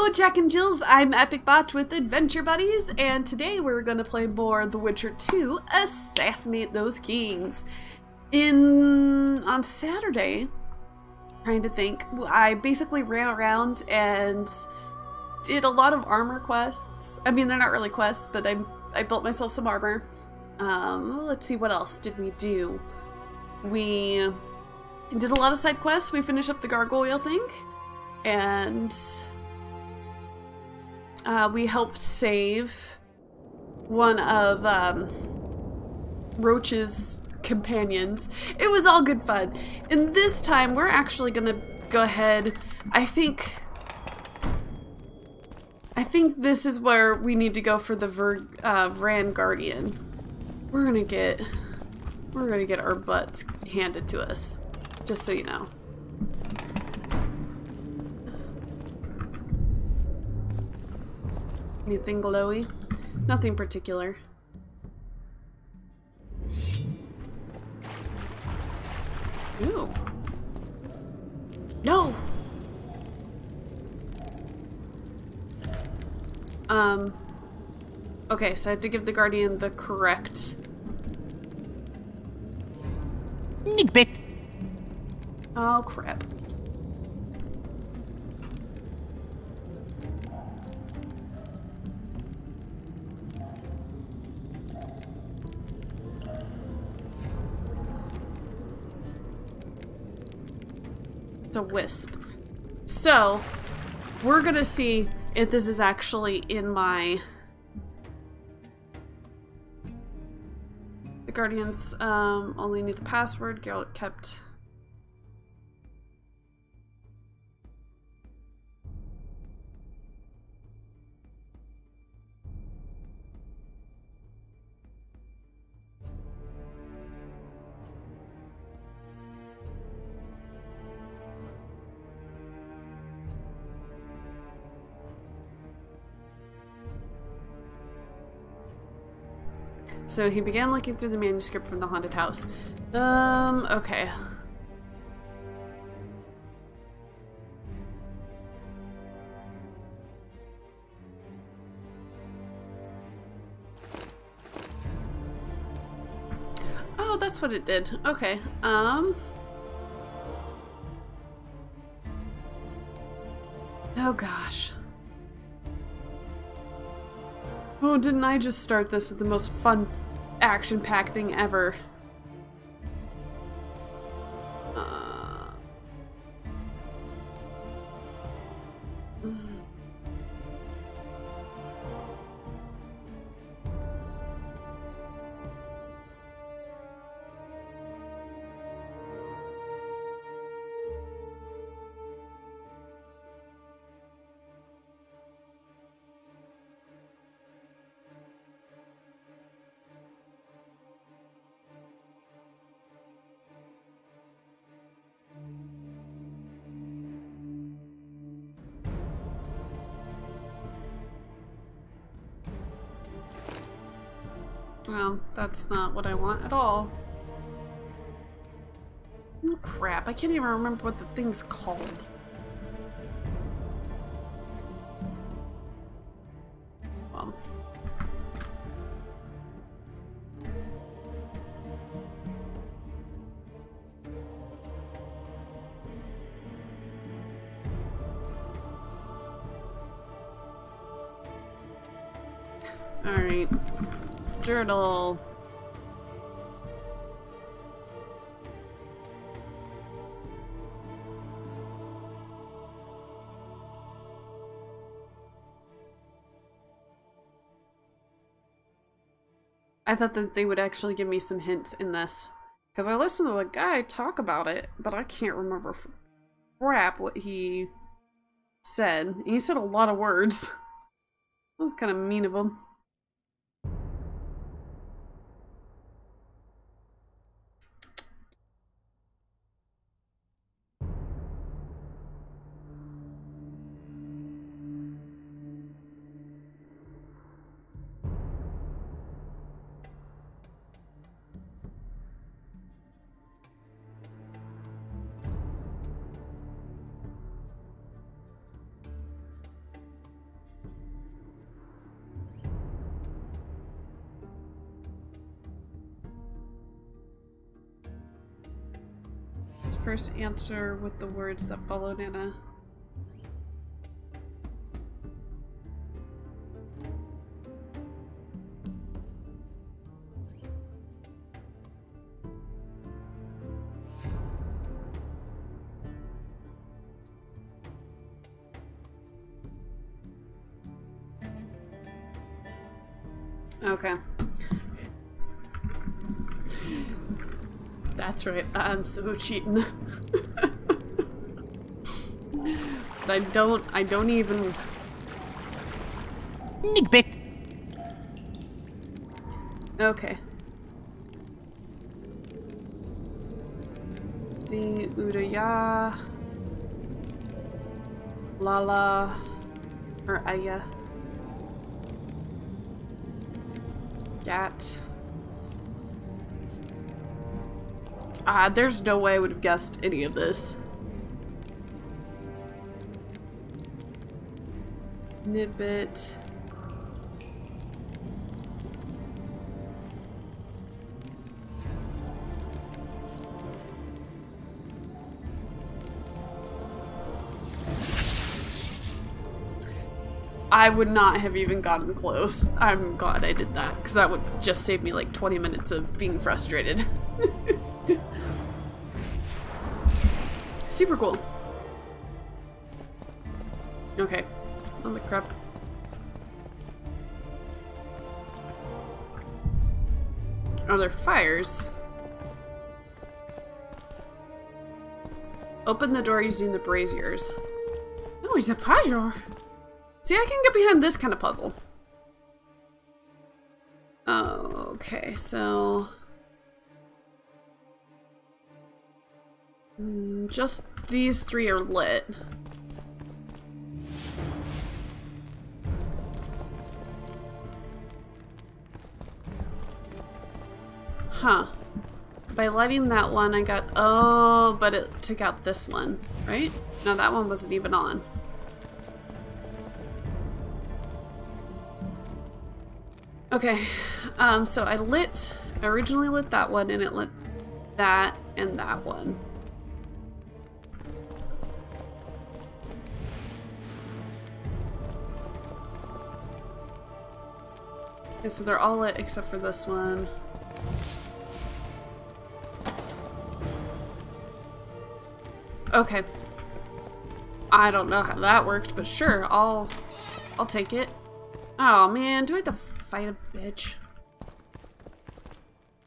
Hello Jack and Jills, I'm Epic Bot with Adventure Buddies, and today we're going to play more The Witcher 2, Assassinate Those Kings. On Saturday, trying to think, I basically ran around and did a lot of armor quests. I mean, they're not really quests, but I built myself some armor. Let's see, what else did we do? We did a lot of side quests. We finished up the gargoyle thing, and we helped save one of Roach's companions. It was all good fun. And this time, we're actually gonna go ahead. I think this is where we need to go for the Vran Guardian. We're gonna get our butts handed to us, just so you know. Anything glowy? Nothing particular. Ooh. No! Okay, so I had to give the Guardian the correct... Nickbit. Oh, crap. It's a wisp. So, we're gonna see if this is actually in my... The Guardians only need the password. Geralt kept... So he began looking through the manuscript from the haunted house. Okay. Oh, that's what it did. Okay. Oh gosh. Oh, didn't I just start this with the most fun action-packed thing ever? Well, that's not what I want at all. Oh crap, I can't even remember what the thing's called. Well. Alright. Journal. I thought that they would actually give me some hints in this, because I listened to the guy talk about it, but I can't remember crap what he said. He said a lot of words. That was kind of mean of him. first answer with the words that followed in a... Okay. That's right, I'm so cheating. But I don't even... Nick. Okay. See, Udaya, Lala, or Aya, Gat. There's no way I would have guessed any of this. Nidbit. I would not have even gotten close. I'm glad I did that, because that would just save me like 20 minutes of being frustrated. Super cool. Okay. On the crap. Oh, they're fires. Open the door using the braziers. Oh, he's a puzzler. See, I can get behind this kind of puzzle. Oh, okay, so... just these three are lit. Huh. By lighting that one, I got... oh, but it took out this one, right? No, that one wasn't even on. Okay, so I originally lit that one, and it lit that and that one. Okay, so they're all lit except for this one. Okay. I don't know how that worked, but sure, I'll take it. Oh man, do I have to fight a bitch?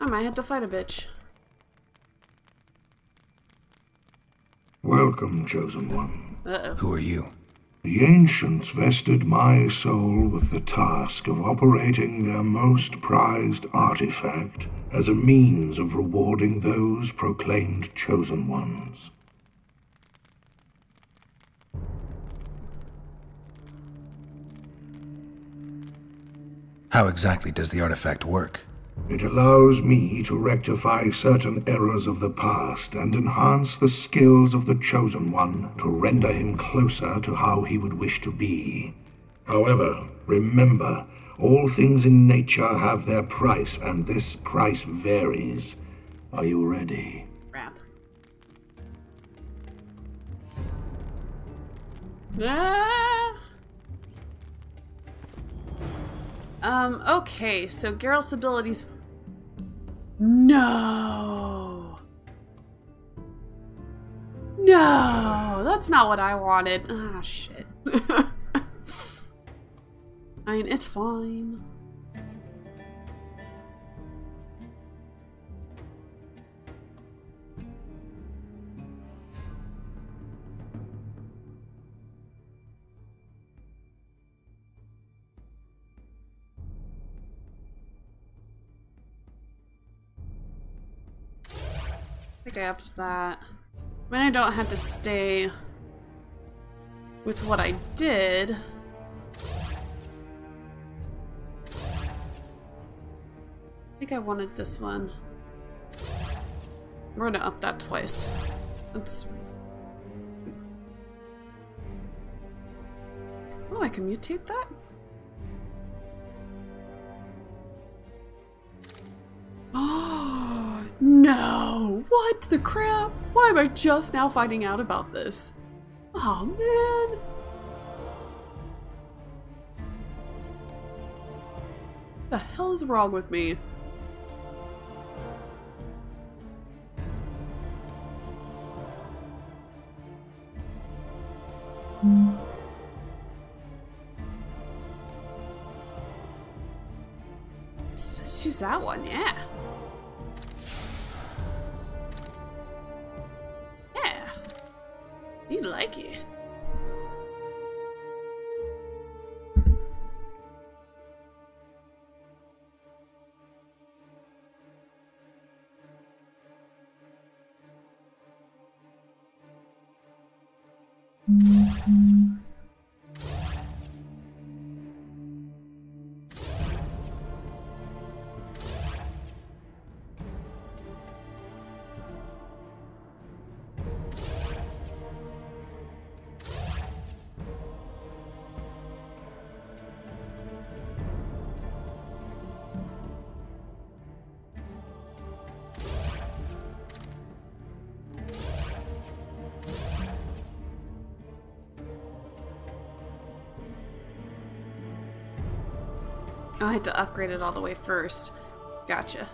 I might have to fight a bitch. Welcome, Chosen One. Uh-oh. Who are you? The ancients vested my soul with the task of operating their most prized artifact as a means of rewarding those proclaimed Chosen Ones. How exactly does the artifact work? It allows me to rectify certain errors of the past and enhance the skills of the Chosen One to render him closer to how he would wish to be. However, remember, all things in nature have their price, and this price varies. Are you ready? Crap. Ah! Okay, so Geralt's abilities... No! No! That's not what I wanted. Ah, shit. I mean, it's fine. I think I upped that. I mean, I don't have to stay with what I did. I think I wanted this one. We're gonna up that twice. Let's... oh, I can mutate that? Oh, No! What the crap? Why am I just now finding out about this? Oh man! What the hell is wrong with me? Let's use that one, yeah. Yeah. You like it. I had to upgrade it all the way first. Gotcha.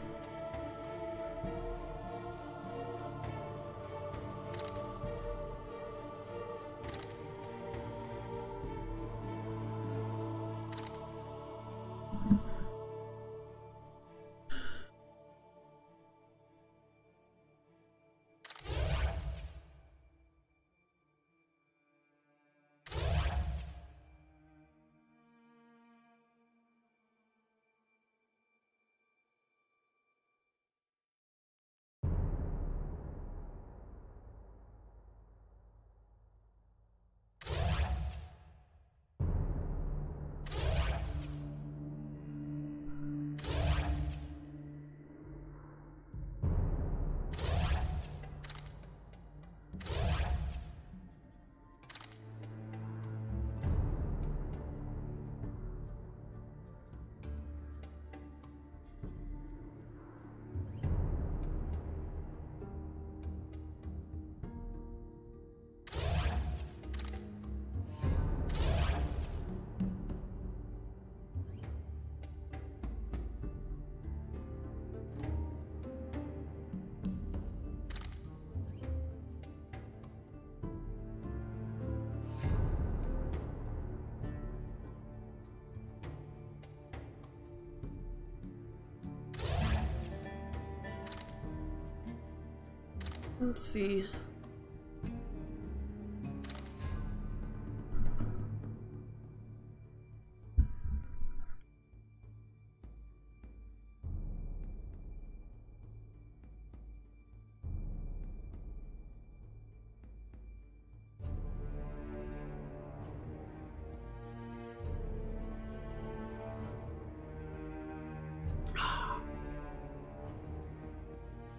Let's see.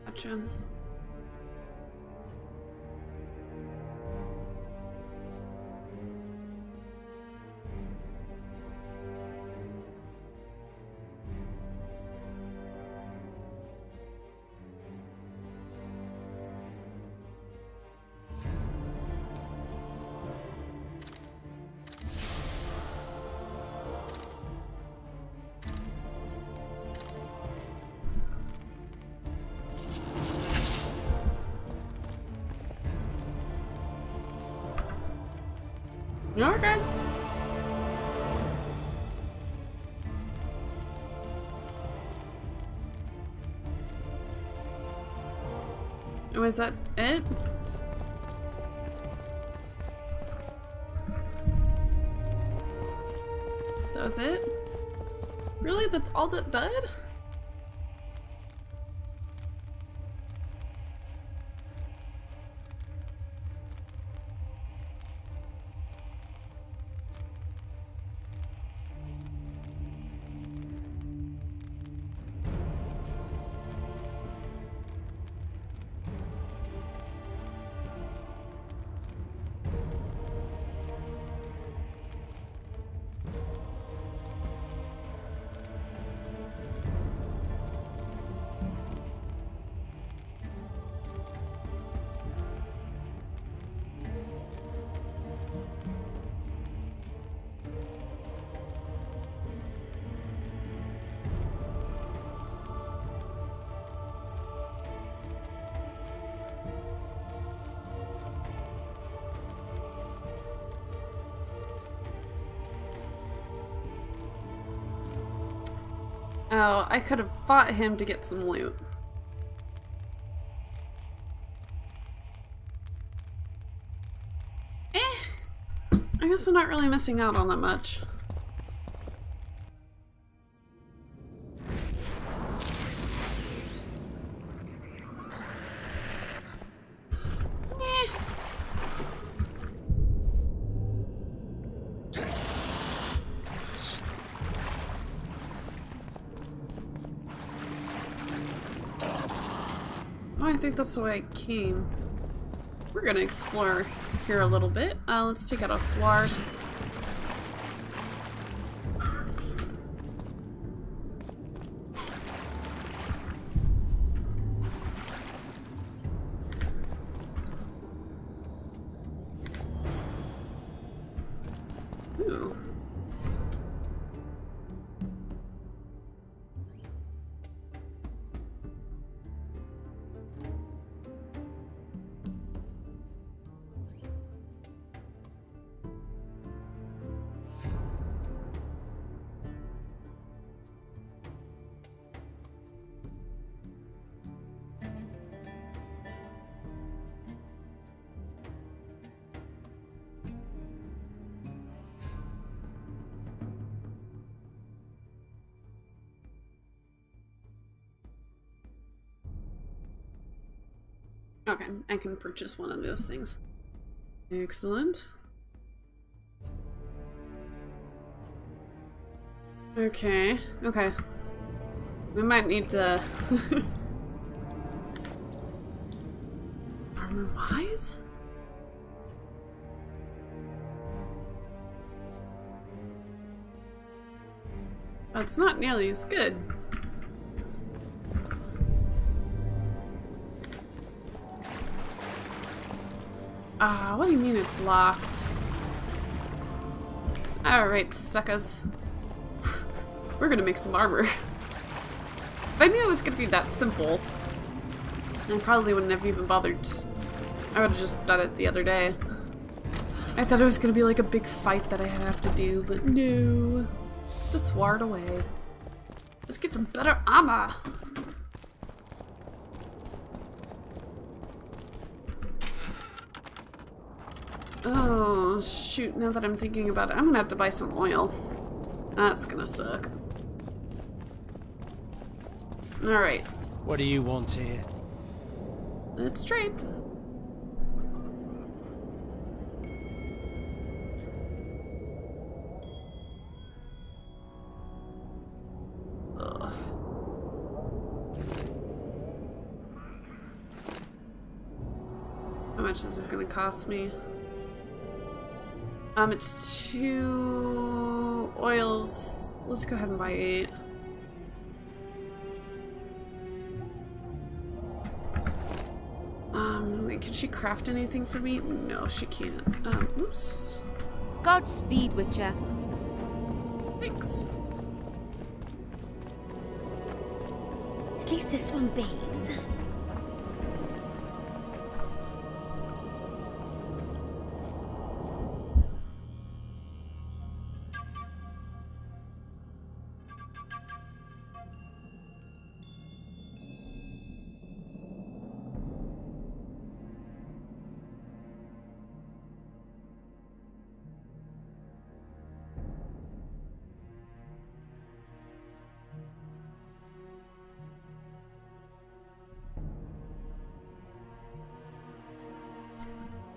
Gotcha. Okay. Oh, is that it? That was it? Really? That's all that did? Oh, I could have fought him to get some loot. I guess I'm not really missing out on that much. Oh, I think that's the way I came. We're gonna explore here a little bit. Let's take out a sword. Ooh. Okay, I can purchase one of those things. Excellent. Okay, okay. We might need to... Armor-wise? Oh, it's not nearly as good. Ah, what do you mean it's locked? Alright, suckers. We're gonna make some armor. If I knew it was gonna be that simple, I probably wouldn't have even bothered. I would have just done it the other day. I thought it was gonna be like a big fight that I'd have to do, but no. Just sward away. Let's get some better armor. Oh, shoot, now that I'm thinking about it, I'm gonna have to buy some oil. That's gonna suck. Alright. What do you want here? Let's trade. Ugh. How much this is gonna cost me? It's 2 oils. Let's go ahead and buy 8. Wait, can she craft anything for me? No, she can't. Oops. Godspeed, Witcher. Thanks. At least this one bathes.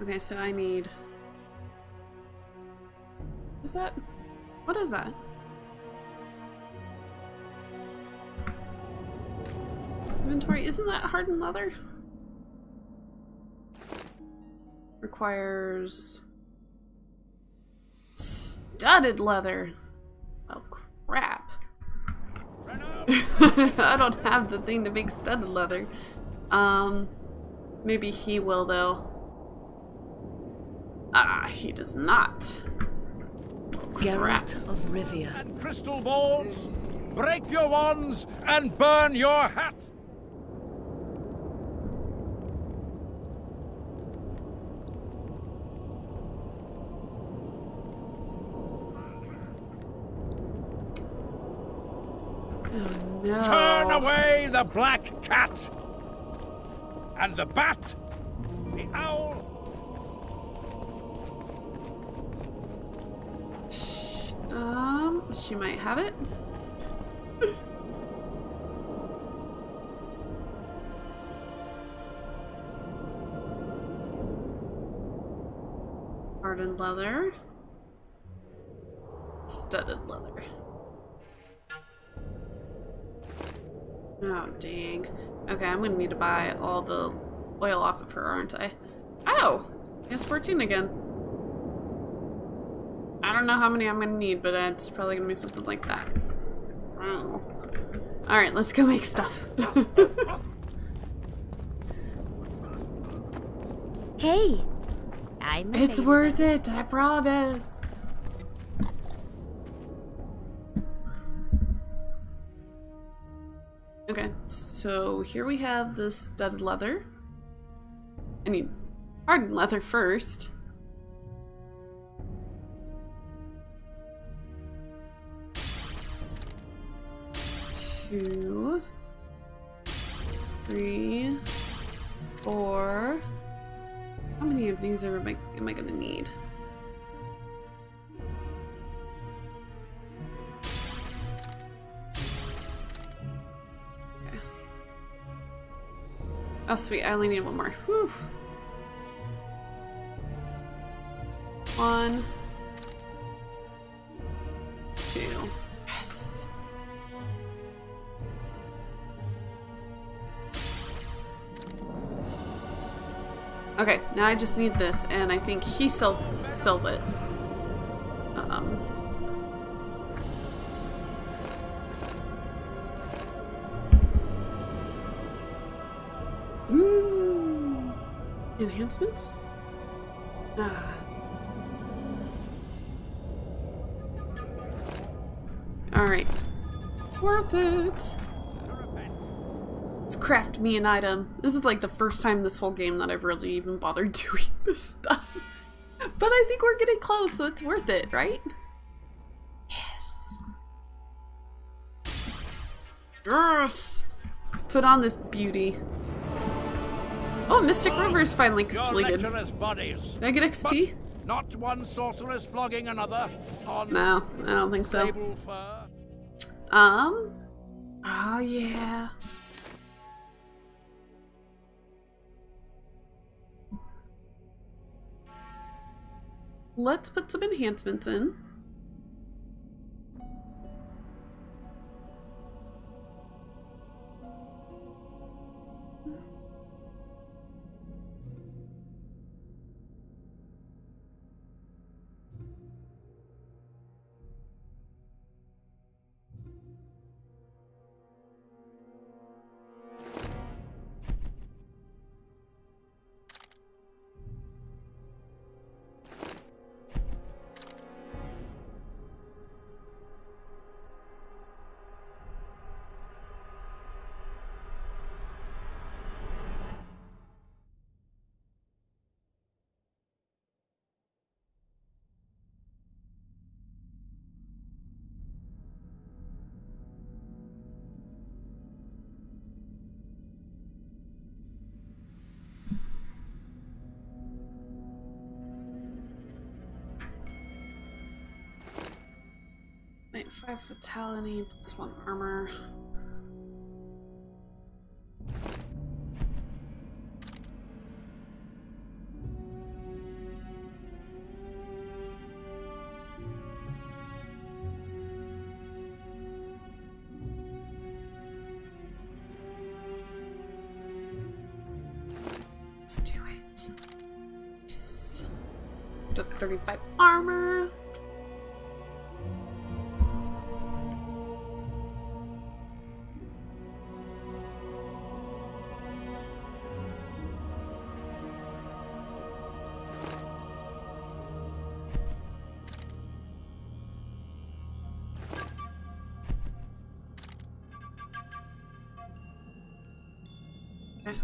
Okay, so I need... Is that... What is that? Inventory, isn't that hardened leather? Requires... Studded leather! Oh crap. I don't have the thing to make studded leather. Maybe he will though. Ah, he does not. Geralt of Rivia. And crystal balls, break your wands and burn your hats. Oh No. Turn away the black cat! And the bat! The owl! She might have it. Hardened leather. Studded leather. Oh, dang. Okay, I'm gonna need to buy all the oil off of her, aren't I? Oh! It's 14 again. I don't know how many I'm gonna need, but it's probably gonna be something like that. Oh. Alright, let's go make stuff. Hey, It's worth it, I promise. Okay, so here we have the studded leather. I need hardened leather first. Two, three, four. How many of these am I gonna need? Okay. Oh sweet, I only need one more. Whew. One, two. Yes. Okay, now I just need this, and I think he sells it. Enhancements? Alright. Worth it. Let's craft me an item. This is like the first time this whole game that I've really even bothered doing this stuff. But I think we're getting close, so it's worth it, right? Yes. Yes! Let's put on this beauty. Oh, Mystic River is finally completed. Did I get XP? But not one sorceress flogging another on No, I don't think so. sable fur. Oh yeah. Let's put some enhancements in. Wait, 5 vitality, +1 armor. Let's do it. Yes. To 35 armor. Okay.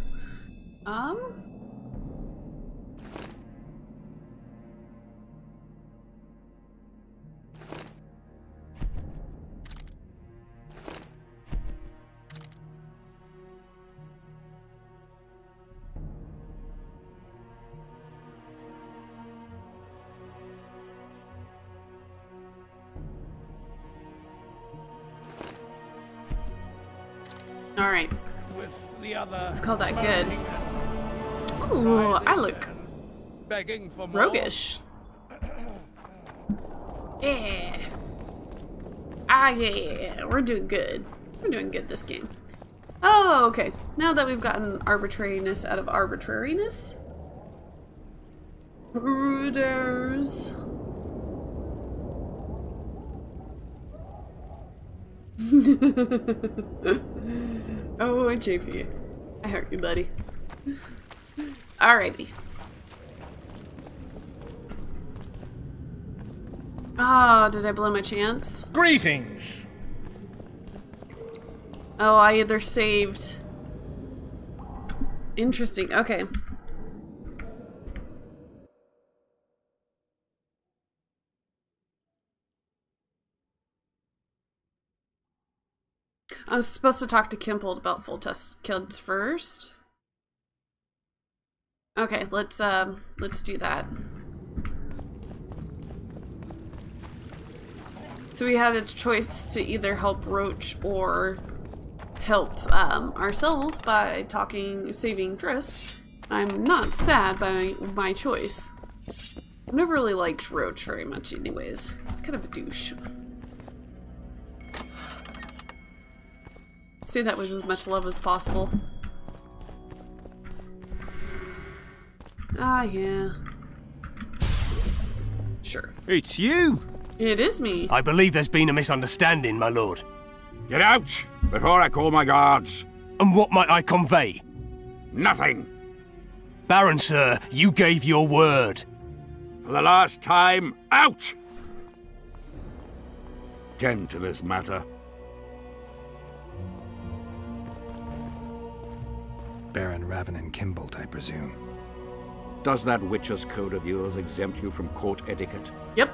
Alright. with the other. Let's call that good. moaning and Ooh, I look begging for more. roguish. Yeah. Ah, yeah. We're doing good. We're doing good this game. Oh, okay. Now that we've gotten arbitrariness out of arbitrariness. There's... Oh, JP. I hurt you, buddy. Alrighty. Oh, did I blow my chance? Greetings. Oh, I either saved... Interesting, okay. I was supposed to talk to Kimpold about full test kids first. Okay, let's do that. So we had a choice to either help Roach or help ourselves by saving Triss. I'm not sad by my choice. I've never really liked Roach very much anyways. He's kind of a douche. Say that with as much love as possible. Ah, yeah. Sure. It's you! It is me. I believe there's been a misunderstanding, my lord. Get out before I call my guards. And what might I convey? Nothing. Baron, sir, you gave your word. For the last time, out! Tend to this matter. Baron Ravenin Kimbolt, I presume. Does that Witcher's code of yours exempt you from court etiquette? Yep.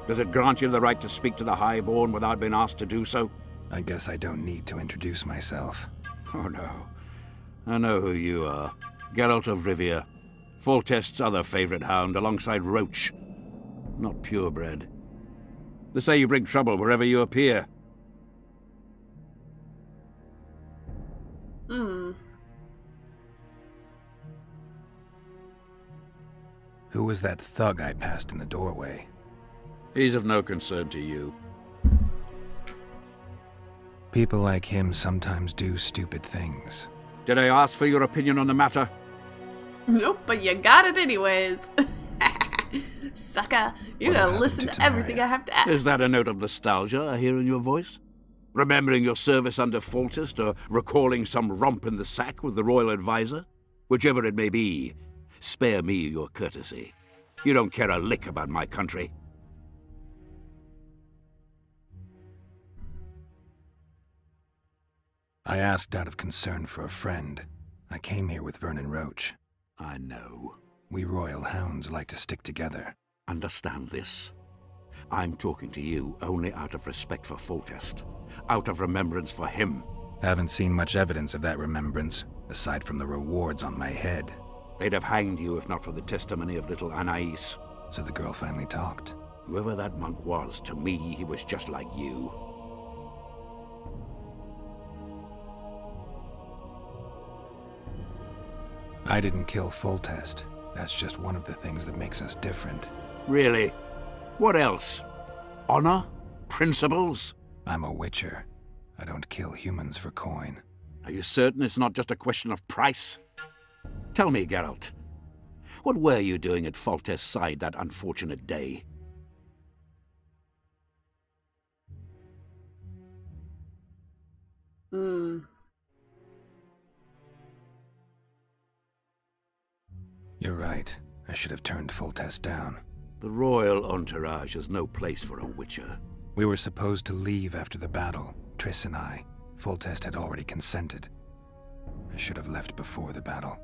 Does it grant you the right to speak to the Highborn without being asked to do so? I guess I don't need to introduce myself. Oh no. I know who you are. Geralt of Rivia. Foltest's other favorite hound alongside Roach. Not purebred. They say you bring trouble wherever you appear. Who was that thug I passed in the doorway? He's of no concern to you. People like him sometimes do stupid things. Did I ask for your opinion on the matter? Nope, but you got it anyways. Sucker, you're What gonna happened listen to to everything Tamaria? I have to ask. Is that a note of nostalgia I hear in your voice? Remembering your service under Foltest, or recalling some romp in the sack with the royal advisor? Whichever it may be, spare me your courtesy. You don't care a lick about my country. I asked out of concern for a friend. I came here with Vernon Roach. I know. We royal hounds like to stick together. Understand this. I'm talking to you only out of respect for Foltest, out of remembrance for him. Haven't seen much evidence of that remembrance, aside from the rewards on my head. They'd have hanged you if not for the testimony of little Anais. So the girl finally talked. Whoever that monk was, to me, he was just like you. I didn't kill Foltest. That's just one of the things that makes us different. Really? What else? Honor? Principles? I'm a witcher. I don't kill humans for coin. Are you certain it's not just a question of price? Tell me, Geralt. What were you doing at Foltest's side that unfortunate day? You're right. I should have turned Foltest down. The royal entourage is no place for a witcher. We were supposed to leave after the battle, Triss and I. Foltest had already consented. I should have left before the battle.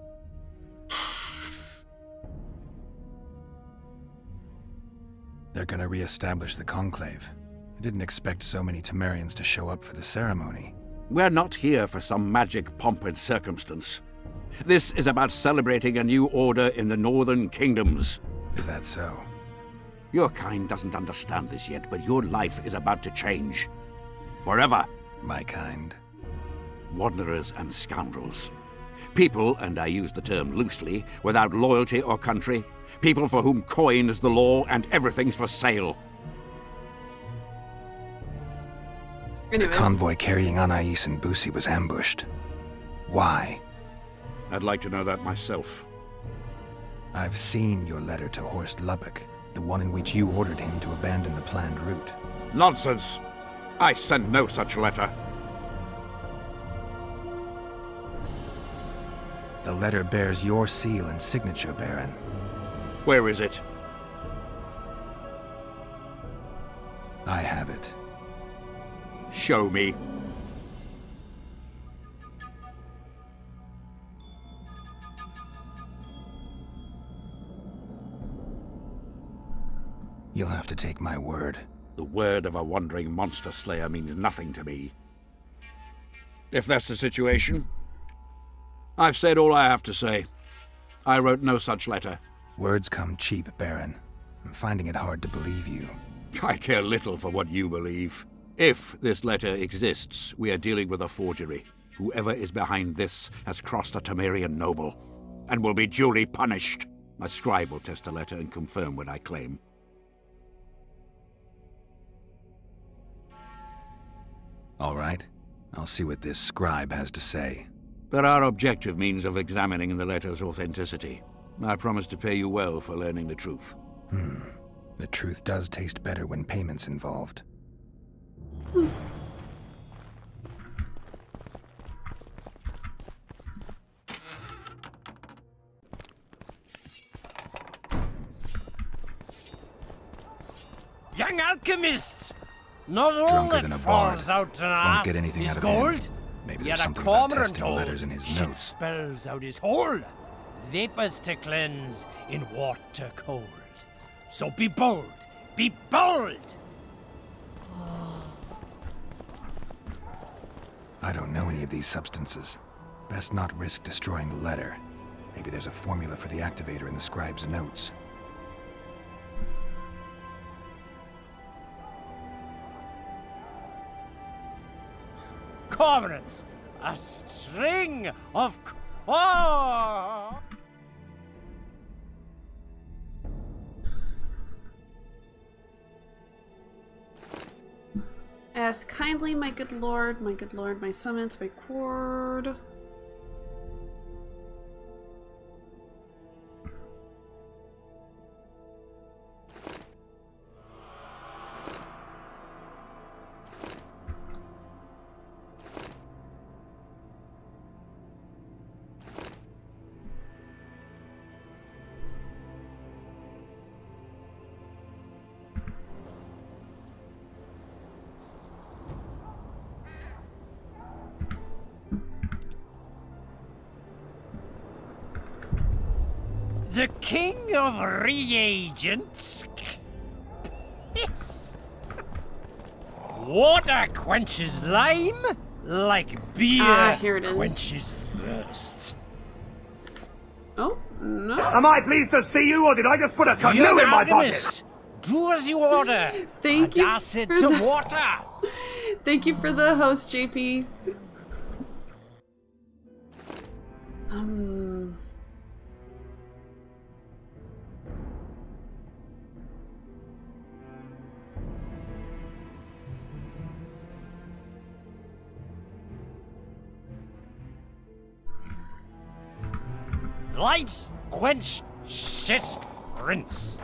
They're gonna re-establish the Conclave. I didn't expect so many Temerians to show up for the ceremony. We're not here for some magic pomp and circumstance. This is about celebrating a new order in the Northern Kingdoms. Is that so? Your kind doesn't understand this yet, but your life is about to change. Forever. My kind. wanderers and scoundrels. People, and I use the term loosely, without loyalty or country. People for whom coin is the law and everything's for sale. Anyways. The convoy carrying Anais and Busi was ambushed. Why? I'd like to know that myself. I've seen your letter to Horst Lubbock, the one in which you ordered him to abandon the planned route. Nonsense! I sent no such letter. The letter bears your seal and signature, Baron. Where is it? I have it. Show me. You'll have to take my word. The word of a wandering monster slayer means nothing to me. If that's the situation, I've said all I have to say. I wrote no such letter. Words come cheap, Baron. I'm finding it hard to believe you. I care little for what you believe. If this letter exists, we are dealing with a forgery. Whoever is behind this has crossed a Temerian noble, and will be duly punished. My scribe will test the letter and confirm what I claim. All right. I'll see what this scribe has to say. There are objective means of examining the letter's authenticity. I promise to pay you well for learning the truth. The truth does taste better when payment's involved. Young alchemists! Not all Drunker than that a bard. falls out an Won't ass get anything is out of gold. him. Maybe Yet there's a something about cormorant testing hole letters in his shit notes. spells out his hole. Vapors to cleanse in water cold. So be bold! Be bold! I don't know any of these substances. Best not risk destroying the letter. Maybe there's a formula for the activator in the scribe's notes. Cormorants! A string of cor... Ask kindly, my good lord, my summons, my cord. The king of reagents. Piss. Water quenches lime like beer here it is. quenches thirst. Oh, no. Am I pleased to see you, or did I just put a canoe Young in my pocket? alchemist, do as you order. Thank you Acid for to the- water. Thank you for the host, JP. Light, quench, shit, rinse.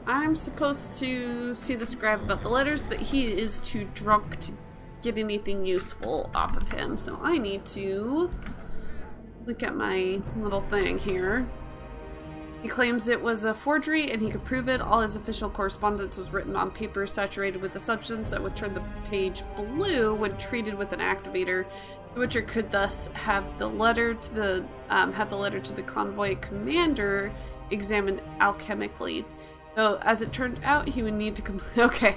I'm supposed to see the scribe about the letters, but he is too drunk to get anything useful off of him, so I need to look at my little thing here. He claims it was a forgery and he could prove it. All his official correspondence was written on paper saturated with a substance that would turn the page blue when treated with an activator. The Witcher could thus have the letter to the convoy commander examined alchemically. So as it turned out, he would need to okay.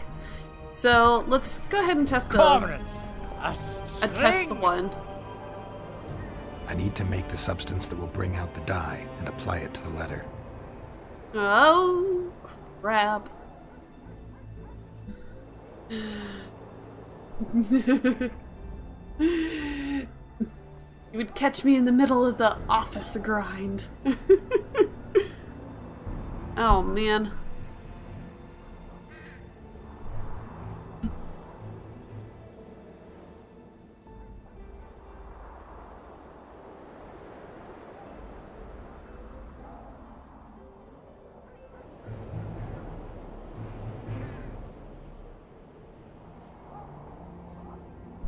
So let's go ahead and test a test one. I need to make the substance that will bring out the dye and apply it to the letter. Oh, crap. You would catch me in the middle of the office grind. Oh, man.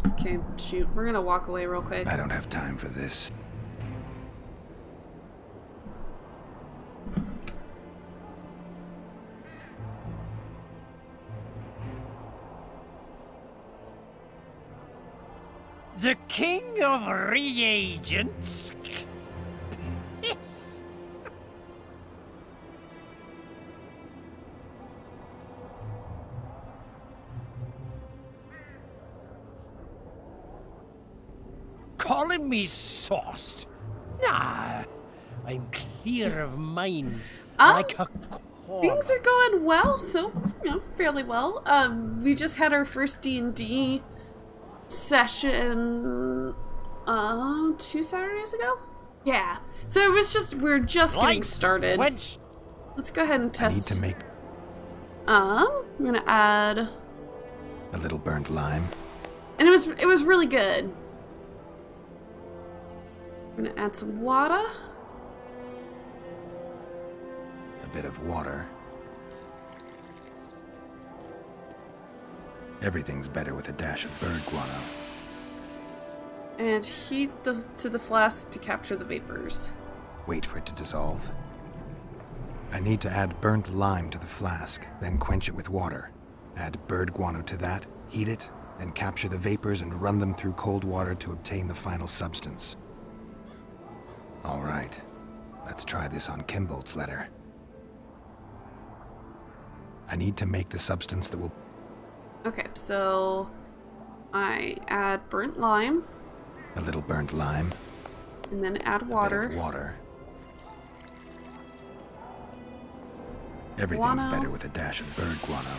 Okay, shoot. We're gonna walk away real quick. I don't have time for this. The king of reagents? Piss. Calling me sauced? Nah, I'm clear of mind, like a cork. Things are going well, so, you know, fairly well. We just had our first D&D session 2 Saturdays ago? Yeah. So it was just, we're just getting started. Let's go ahead and test. I need to make I'm gonna add a little burnt lime. And it was really good. I'm gonna add some water. A bit of water. Everything's better with a dash of bird guano. And heat to the flask to capture the vapors. Wait for it to dissolve. I need to add burnt lime to the flask, then quench it with water. Add bird guano to that, heat it, then capture the vapors and run them through cold water to obtain the final substance. All right, let's try this on Kimbolt's letter. I need to make the substance that will... Okay, so I add burnt lime. A little burnt lime. And then add water. A bit of water. Everything's better with a dash of bird guano.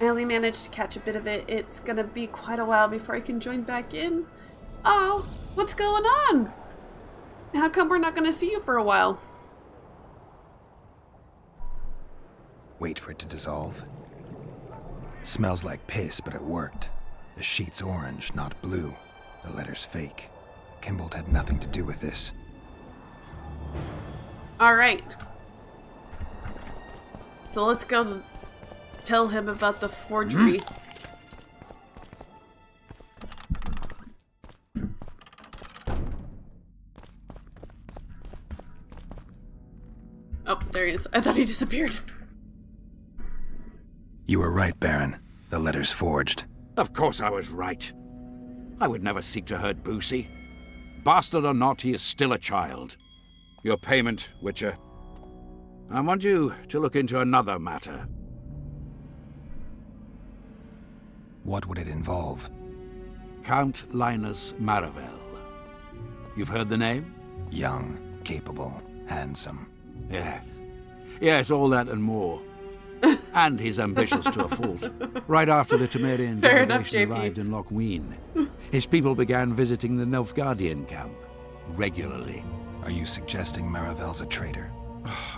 I only managed to catch a bit of it. It's gonna be quite a while before I can join back in. Oh, what's going on? How come we're not gonna see you for a while? Wait for it to dissolve. Smells like piss, but it worked. The sheet's orange, not blue. The letter's fake. Kimbolt had nothing to do with this. Alright. So let's go tell him about the forgery. Oh, there he is. I thought he disappeared. You were right, Baron. The letter's forged. Of course I was right. I would never seek to hurt Boosie. Bastard or not, he is still a child. Your payment, Witcher. I want you to look into another matter. What would it involve? Count Linus Maravel. You've heard the name? Young, capable, handsome. Yes. Yes, all that and more. And he's ambitious to a fault. Right after the Temerian delegation arrived in Lochween, his people began visiting the Nilfgaardian camp regularly. Are you suggesting Maravel's a traitor?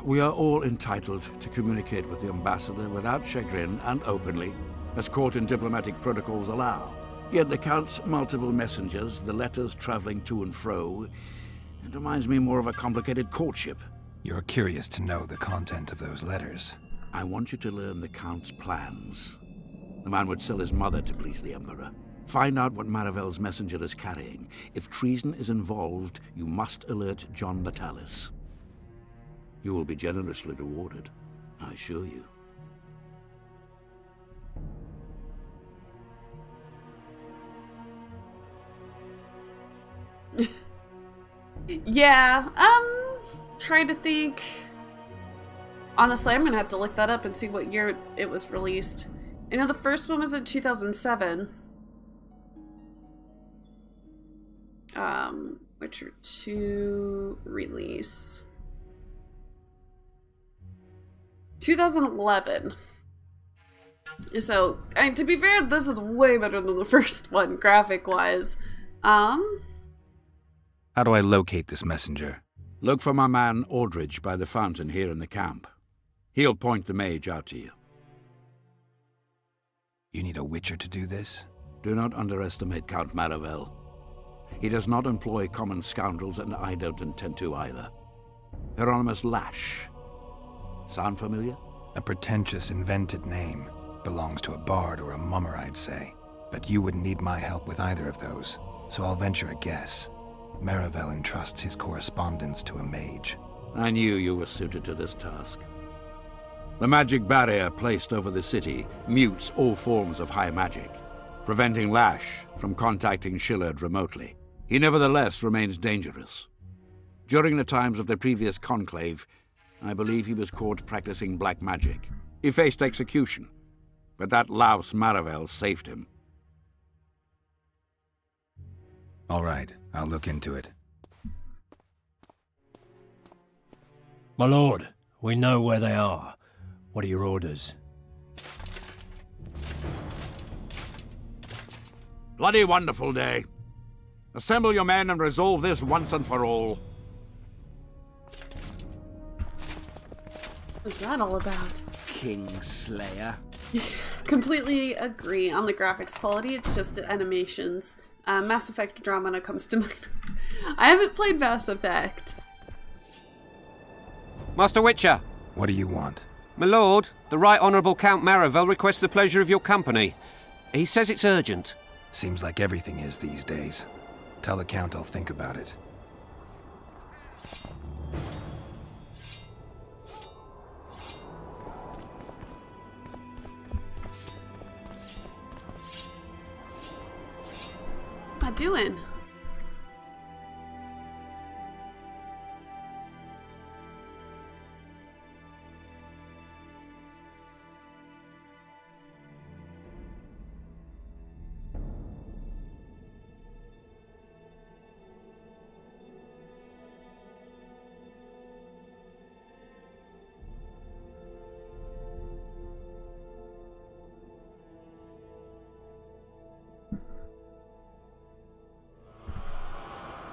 We are all entitled to communicate with the ambassador without chagrin and openly, as court and diplomatic protocols allow. Yet the Count's multiple messengers, the letters traveling to and fro, it reminds me more of a complicated courtship. You're curious to know the content of those letters. I want you to learn the Count's plans. The man would sell his mother to please the Emperor. Find out what Maravel's messenger is carrying. If treason is involved, you must alert John Natalis. You will be generously rewarded, I assure you. Yeah, trying to think. Honestly, I'm gonna have to look that up and see what year it was released. I know the first one was in 2007. Witcher 2 release. 2011. So, to be fair, this is way better than the first one, graphic-wise. How do I locate this messenger? Look for my man Aldridge by the fountain here in the camp. He'll point the mage out to you. You need a witcher to do this? Do not underestimate Count Maravel. He does not employ common scoundrels, and I don't intend to either. Hieronymus Lash. Sound familiar? A pretentious, invented name. Belongs to a bard or a mummer, I'd say. But you wouldn't need my help with either of those, so I'll venture a guess. Maravel entrusts his correspondence to a mage. I knew you were suited to this task. The magic barrier placed over the city mutes all forms of high magic, preventing Lash from contacting Shillard remotely. He nevertheless remains dangerous. During the times of the previous conclave, I believe he was caught practicing black magic. He faced execution, but that louse Maravel saved him. All right, I'll look into it. My lord, we know where they are. What are your orders? Bloody wonderful day. Assemble your men and resolve this once and for all. What's that all about? Kingslayer. Completely agree on the graphics quality, it's just the animations. Mass Effect Andromeda comes to mind. I haven't played Mass Effect. Master Witcher. What do you want? My lord, the Right Honourable Count Maravel requests the pleasure of your company. He says it's urgent. Seems like everything is these days. Tell the Count I'll think about it. What am I doing?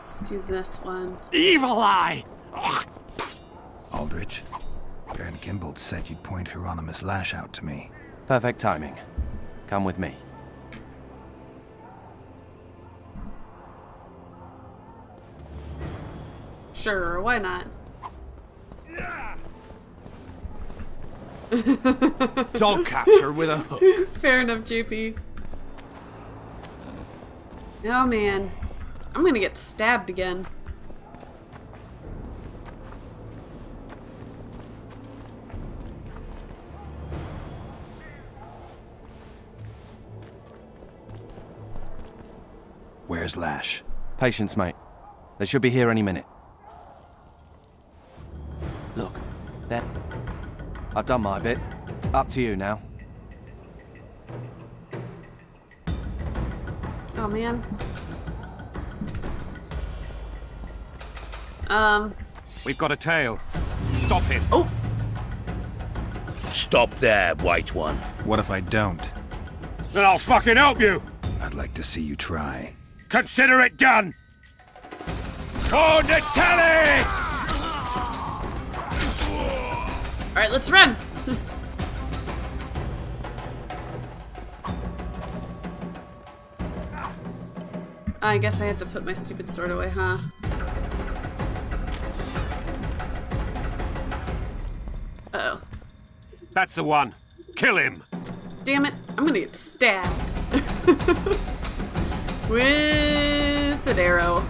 Let's do this one. Evil Eye! Aldrich, Baron Kimbold said you'd point Hieronymus Lash out to me. Perfect timing. Come with me. Sure, why not? Dog catcher with a hook. Fair enough, JP. Oh man, I'm gonna get stabbed again. Where's Lash? Patience, mate. They should be here any minute. Look, there. I've done my bit. Up to you now. Oh man. We've got a tail. Stop him. Oh! Stop there, White One. What if I don't? Then I'll fucking help you. I'd like to see you try. Consider it done. Cornetalis! Alright, let's run! I guess I had to put my stupid sword away, huh? Uh-oh. That's the one. Kill him. Damn it, I'm gonna get stabbed. With an arrow.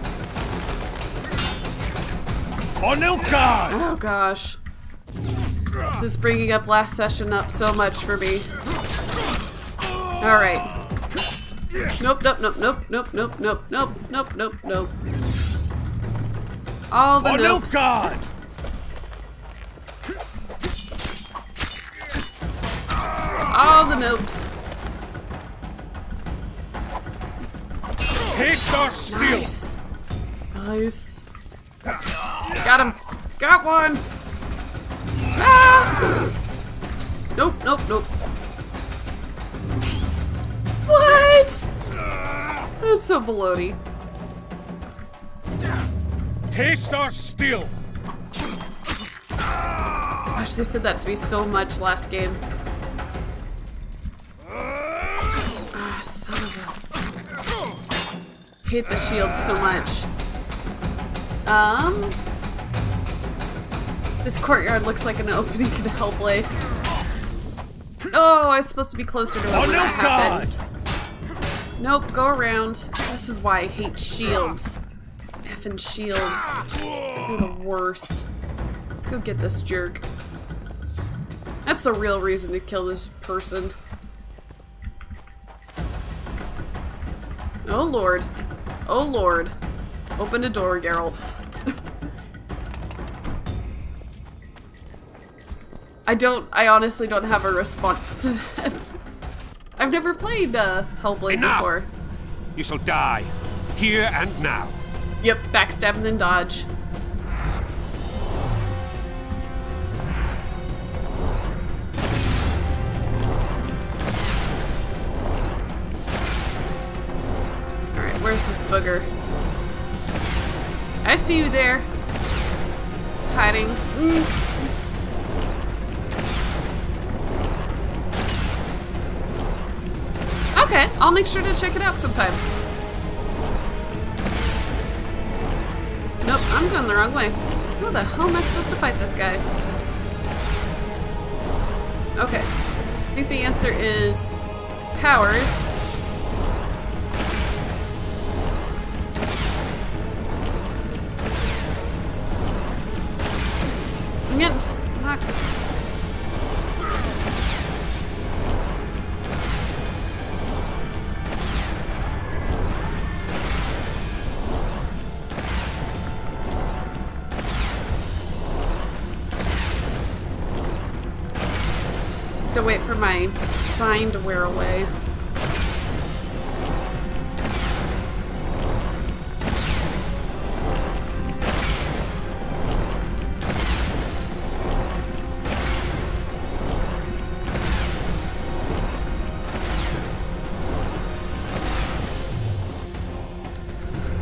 For Nilfgaard! Oh gosh. This is bringing up last session up so much for me. Alright. Nope, nope, nope, nope, nope, nope, nope, nope, nope, nope, nope. All the For nopes. Nilfgaard! All the nopes. Taste our steel! Nice. Nice. Got him. Got one. Ah! Nope, nope, nope. What? That's so baloney. Haste or still. Gosh, they said that to me so much last game. Ah, son of a... hate the shield so much. This courtyard looks like an opening in Hellblade. Oh, I was supposed to be closer to it when that happened. Nope, go around. This is why I hate shields. Effing shields. They're the worst. Let's go get this jerk. That's the real reason to kill this person. Oh lord. Oh lord. Open the door, Geralt. I honestly don't have a response to that. I've never played Hellblade before. You shall die. Here and now. Yep, backstab and then dodge. Alright, where's this booger? I see you there. Hiding. Okay, I'll make sure to check it out sometime. Nope, I'm going the wrong way. How the hell am I supposed to fight this guy? Okay. I think the answer is powers. I'm getting stuck. To wait for my sign to wear away.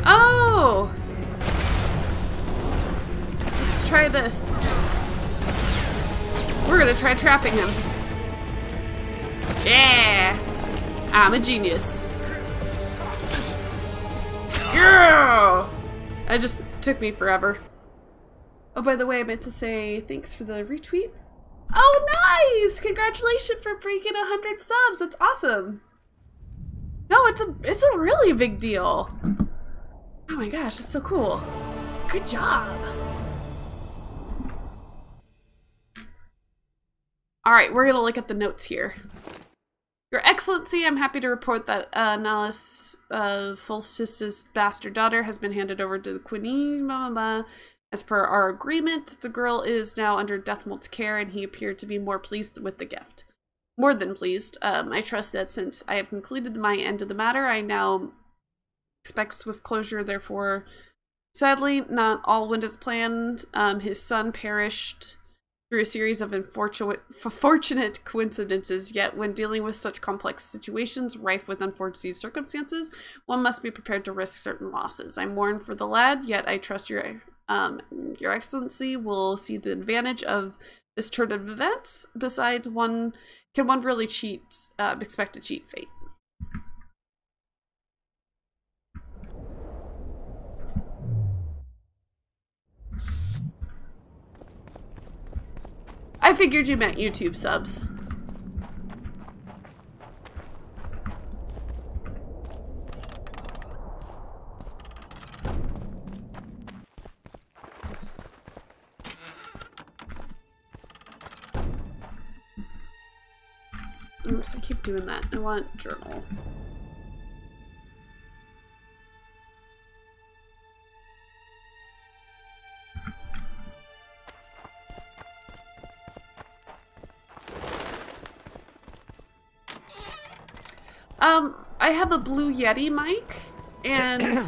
Oh! Let's try this. We're gonna try trapping him. Yeah! I'm a genius. Yeah! It just took me forever. Oh, by the way, I meant to say thanks for the retweet. Oh, nice! Congratulations for freaking 100 subs. That's awesome. No, it's a really big deal. Oh my gosh, that's so cool. Good job. All right, we're gonna look at the notes here. Your Excellency, I'm happy to report that Nalis Fulcis's bastard daughter has been handed over to the Queen. As per our agreement, the girl is now under Deathmold's care, and he appeared to be more pleased with the gift. More than pleased. I trust that since I have concluded my end of the matter, I now expect swift closure. Therefore, sadly, not all went as planned. His son perished through a series of unfortunate coincidences, yet when dealing with such complex situations rife with unforeseen circumstances, one must be prepared to risk certain losses. I mourn for the lad, yet I trust your Excellency will see the advantage of this turn of events. Besides, can one really expect to cheat fate? I figured you meant YouTube subs. Oops, I keep doing that. I want journal. I have a Blue Yeti mic, and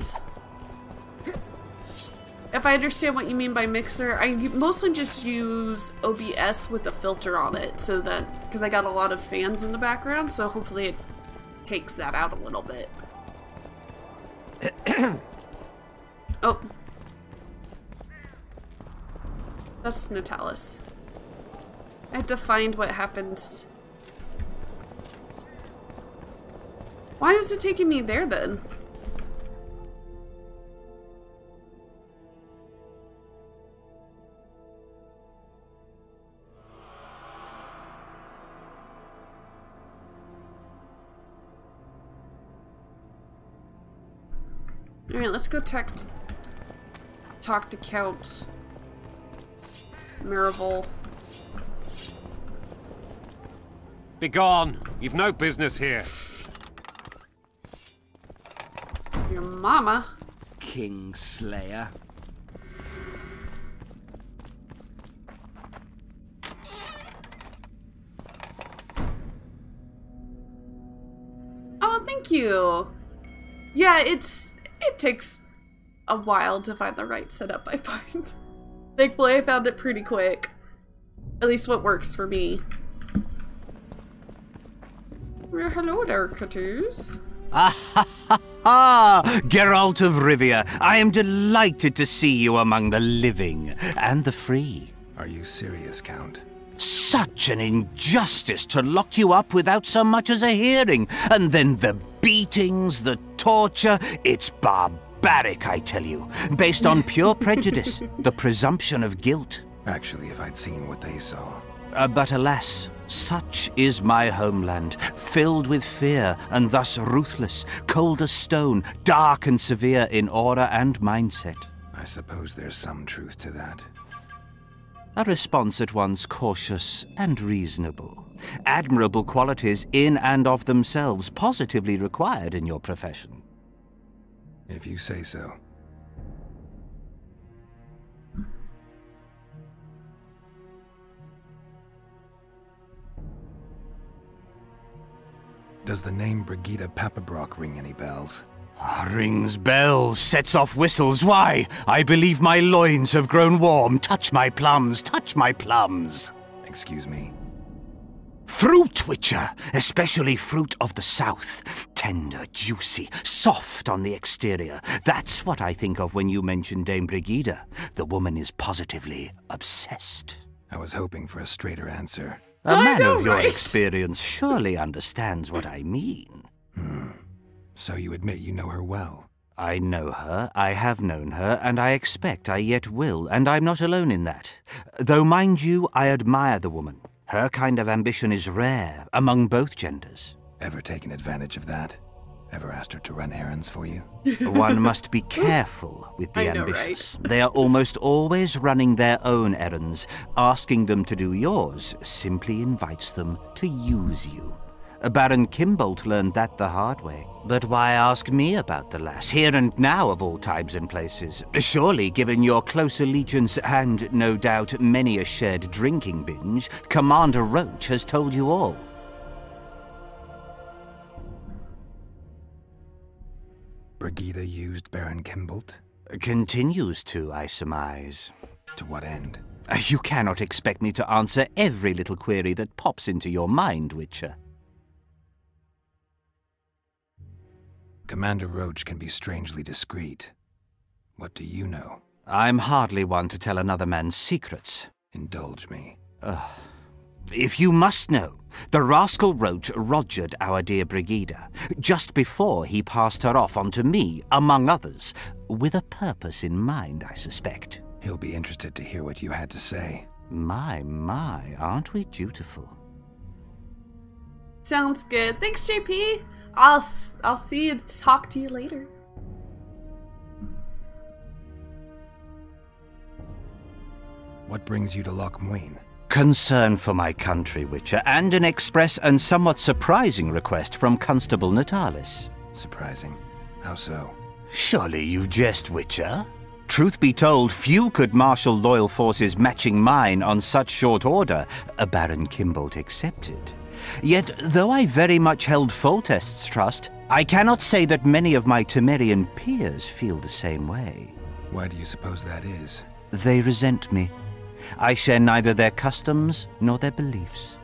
if I understand what you mean by mixer, I mostly just use OBS with a filter on it, so that, because I got a lot of fans in the background, so hopefully it takes that out a little bit. Oh. That's Natalis. I have to find what happens. Why is it taking me there then? Alright, let's go talk to Count Marival. Begone! You've no business here. Your mama. Kingslayer. Oh, thank you. Yeah, it takes a while to find the right setup, I find. Thankfully, I found it pretty quick. At least what works for me. Well, hello there, cutters. Ah ha ha ha! Geralt of Rivia, I am delighted to see you among the living and the free. Are you serious, Count? Such an injustice to lock you up without so much as a hearing, and then the beatings, the torture, it's barbaric, I tell you. Based on pure prejudice, the presumption of guilt. Actually, if I'd seen what they saw. But alas, such is my homeland, filled with fear and thus ruthless, cold as stone, dark and severe in aura and mindset. I suppose there's some truth to that. A response at once cautious and reasonable. Admirable qualities in and of themselves, positively required in your profession. If you say so. Does the name Brigida Papabrock ring any bells? Rings bells, sets off whistles. Why? I believe my loins have grown warm. Touch my plums, touch my plums. Excuse me? Fruit Witcher, especially fruit of the south. Tender, juicy, soft on the exterior. That's what I think of when you mention Dame Brigida. The woman is positively obsessed. I was hoping for a straighter answer. A man of your experience surely understands what I mean. So you admit you know her well? I know her, I have known her, and I expect I yet will, and I'm not alone in that. Though, mind you, I admire the woman. Her kind of ambition is rare among both genders. Ever taken advantage of that? Ever asked her to run errands for you? One must be careful with the ambitious. Right? They are almost always running their own errands. Asking them to do yours simply invites them to use you. Baron Kimbolt learned that the hard way. But why ask me about the lass, here and now of all times and places? Surely, given your close allegiance and, no doubt, many a shared drinking binge, Commander Roach has told you all. Brigida used Baron Kimbolt? Continues to, I surmise. To what end? You cannot expect me to answer every little query that pops into your mind, Witcher. Commander Roach can be strangely discreet. What do you know? I'm hardly one to tell another man's secrets. Indulge me. If you must know, the rascal Roach rogered our dear Brigida, just before he passed her off onto me, among others, with a purpose in mind, I suspect. He'll be interested to hear what you had to say. My, aren't we dutiful? Sounds good. Thanks, JP. I'll see you, talk to you later. What brings you to Loch Muin? Concern for my country, Witcher, and an express and somewhat surprising request from Constable Natalis. Surprising? How so? Surely you jest, Witcher? Truth be told, few could marshal loyal forces matching mine on such short order, Baron Kimbolt excepted. Yet, though I very much held Foltest's trust, I cannot say that many of my Temerian peers feel the same way. Why do you suppose that is? They resent me. I share neither their customs nor their beliefs.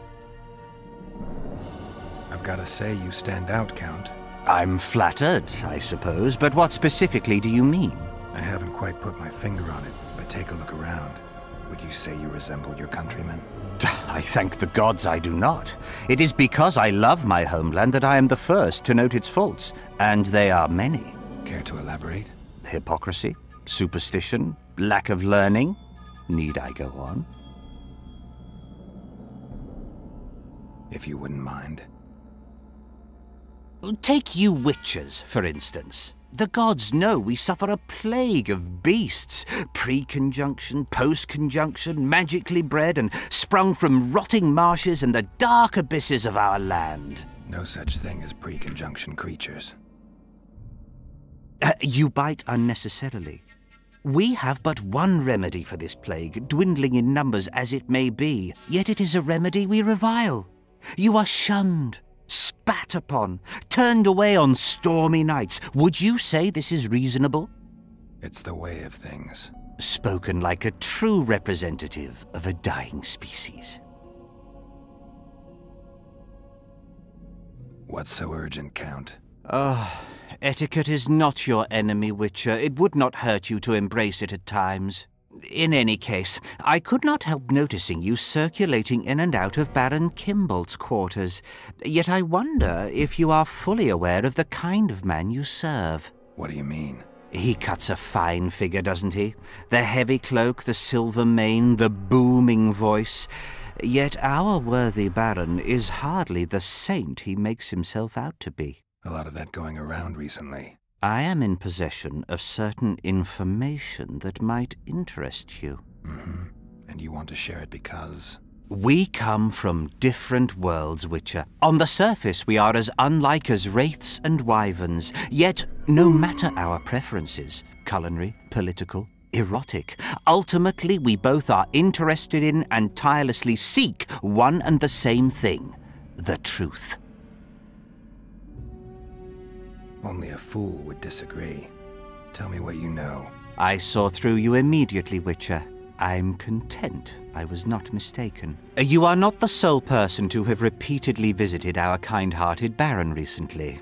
I've got to say you stand out, Count. I'm flattered, I suppose, but what specifically do you mean? I haven't quite put my finger on it, but take a look around. Would you say you resemble your countrymen? I thank the gods I do not. It is because I love my homeland that I am the first to note its faults, and they are many. Care to elaborate? Hypocrisy, superstition, lack of learning. Need I go on? If you wouldn't mind. Take you witchers, for instance. The gods know we suffer a plague of beasts, pre-conjunction, post-conjunction, magically bred and sprung from rotting marshes and the dark abysses of our land. No such thing as pre-conjunction creatures. You bite unnecessarily. We have but one remedy for this plague, dwindling in numbers as it may be, yet it is a remedy we revile. You are shunned, spat upon, turned away on stormy nights. Would you say this is reasonable? It's the way of things. Spoken like a true representative of a dying species. What's so urgent, Count? Etiquette is not your enemy, Witcher. It would not hurt you to embrace it at times. In any case, I could not help noticing you circulating in and out of Baron Kimbolt's quarters. Yet I wonder if you are fully aware of the kind of man you serve. What do you mean? He cuts a fine figure, doesn't he? The heavy cloak, the silver mane, the booming voice. Yet our worthy Baron is hardly the saint he makes himself out to be. A lot of that going around recently. I am in possession of certain information that might interest you. Mm-hmm. And you want to share it because? We come from different worlds, Witcher. On the surface, we are as unlike as wraiths and wyverns. Yet, no matter our preferences, culinary, political, erotic, ultimately we both are interested in and tirelessly seek one and the same thing: the truth. Only a fool would disagree. Tell me what you know. I saw through you immediately, Witcher. I'm content I was not mistaken. You are not the sole person to have repeatedly visited our kind-hearted Baron recently.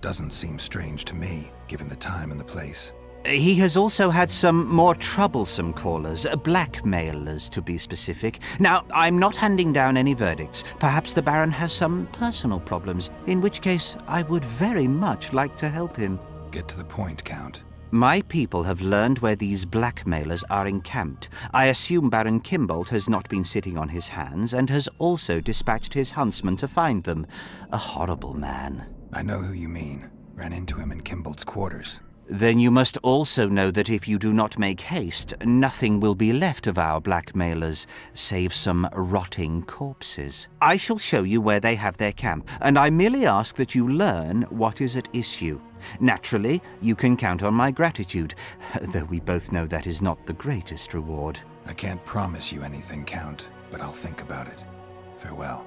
Doesn't seem strange to me, given the time and the place. He has also had some more troublesome callers, blackmailers to be specific. Now, I'm not handing down any verdicts. Perhaps the Baron has some personal problems, in which case I would very much like to help him. Get to the point, Count. My people have learned where these blackmailers are encamped. I assume Baron Kimbolt has not been sitting on his hands and has also dispatched his huntsman to find them. A horrible man. I know who you mean. Ran into him in Kimbolt's quarters. Then you must also know that if you do not make haste, nothing will be left of our blackmailers, save some rotting corpses. I shall show you where they have their camp, and I merely ask that you learn what is at issue. Naturally, you can count on my gratitude, though we both know that is not the greatest reward. I can't promise you anything, Count, but I'll think about it. Farewell.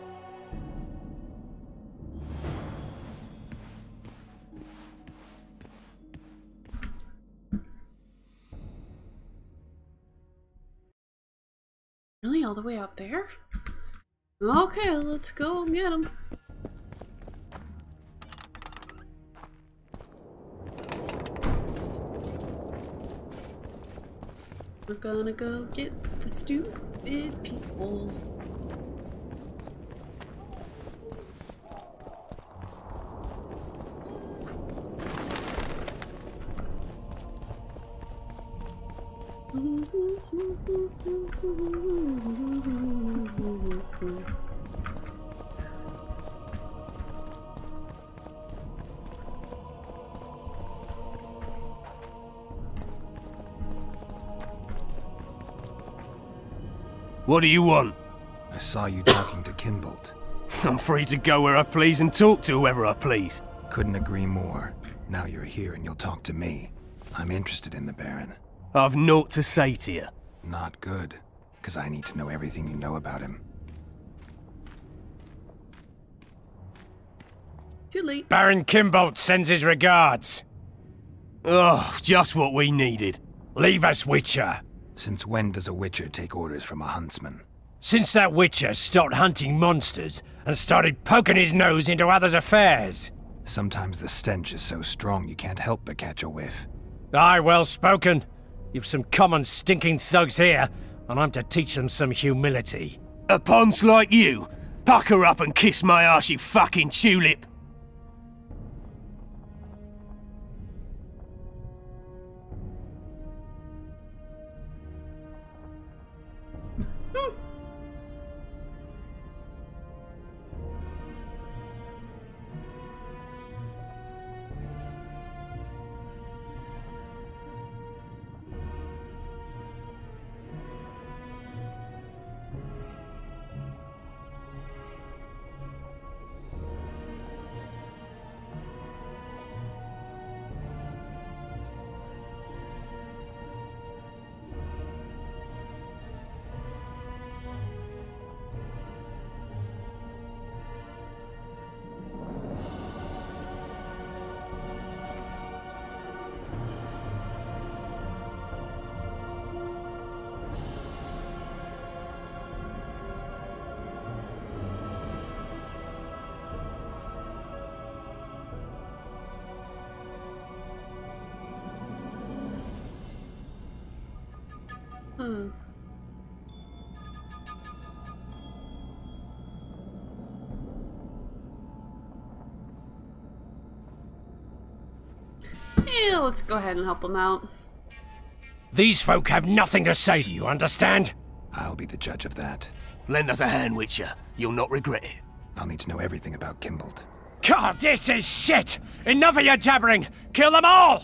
Really? All the way out there? Okay, let's go get him. We're gonna go get the stupid people. What do you want? I saw you talking to Kimbolt. I'm free to go where I please and talk to whoever I please. Couldn't agree more. Now you're here and you'll talk to me. I'm interested in the Baron. I've naught to say to you. Not good, because I need to know everything you know about him. Too late. Baron Kimbolt sends his regards. Oh, just what we needed. Leave us, Witcher. Since when does a Witcher take orders from a huntsman? Since that Witcher stopped hunting monsters and started poking his nose into others' affairs. Sometimes the stench is so strong you can't help but catch a whiff. Aye, well spoken. You've some common stinking thugs here, and I'm to teach them some humility. A ponce like you? Pucker up and kiss my arse, you fucking tulip! Yeah, let's go ahead and help them out. These folk have nothing to say to you, understand? I'll be the judge of that. Lend us a hand, Witcher. You'll not regret it. I'll need to know everything about Kimbold. God, this is shit! Enough of your jabbering! Kill them all!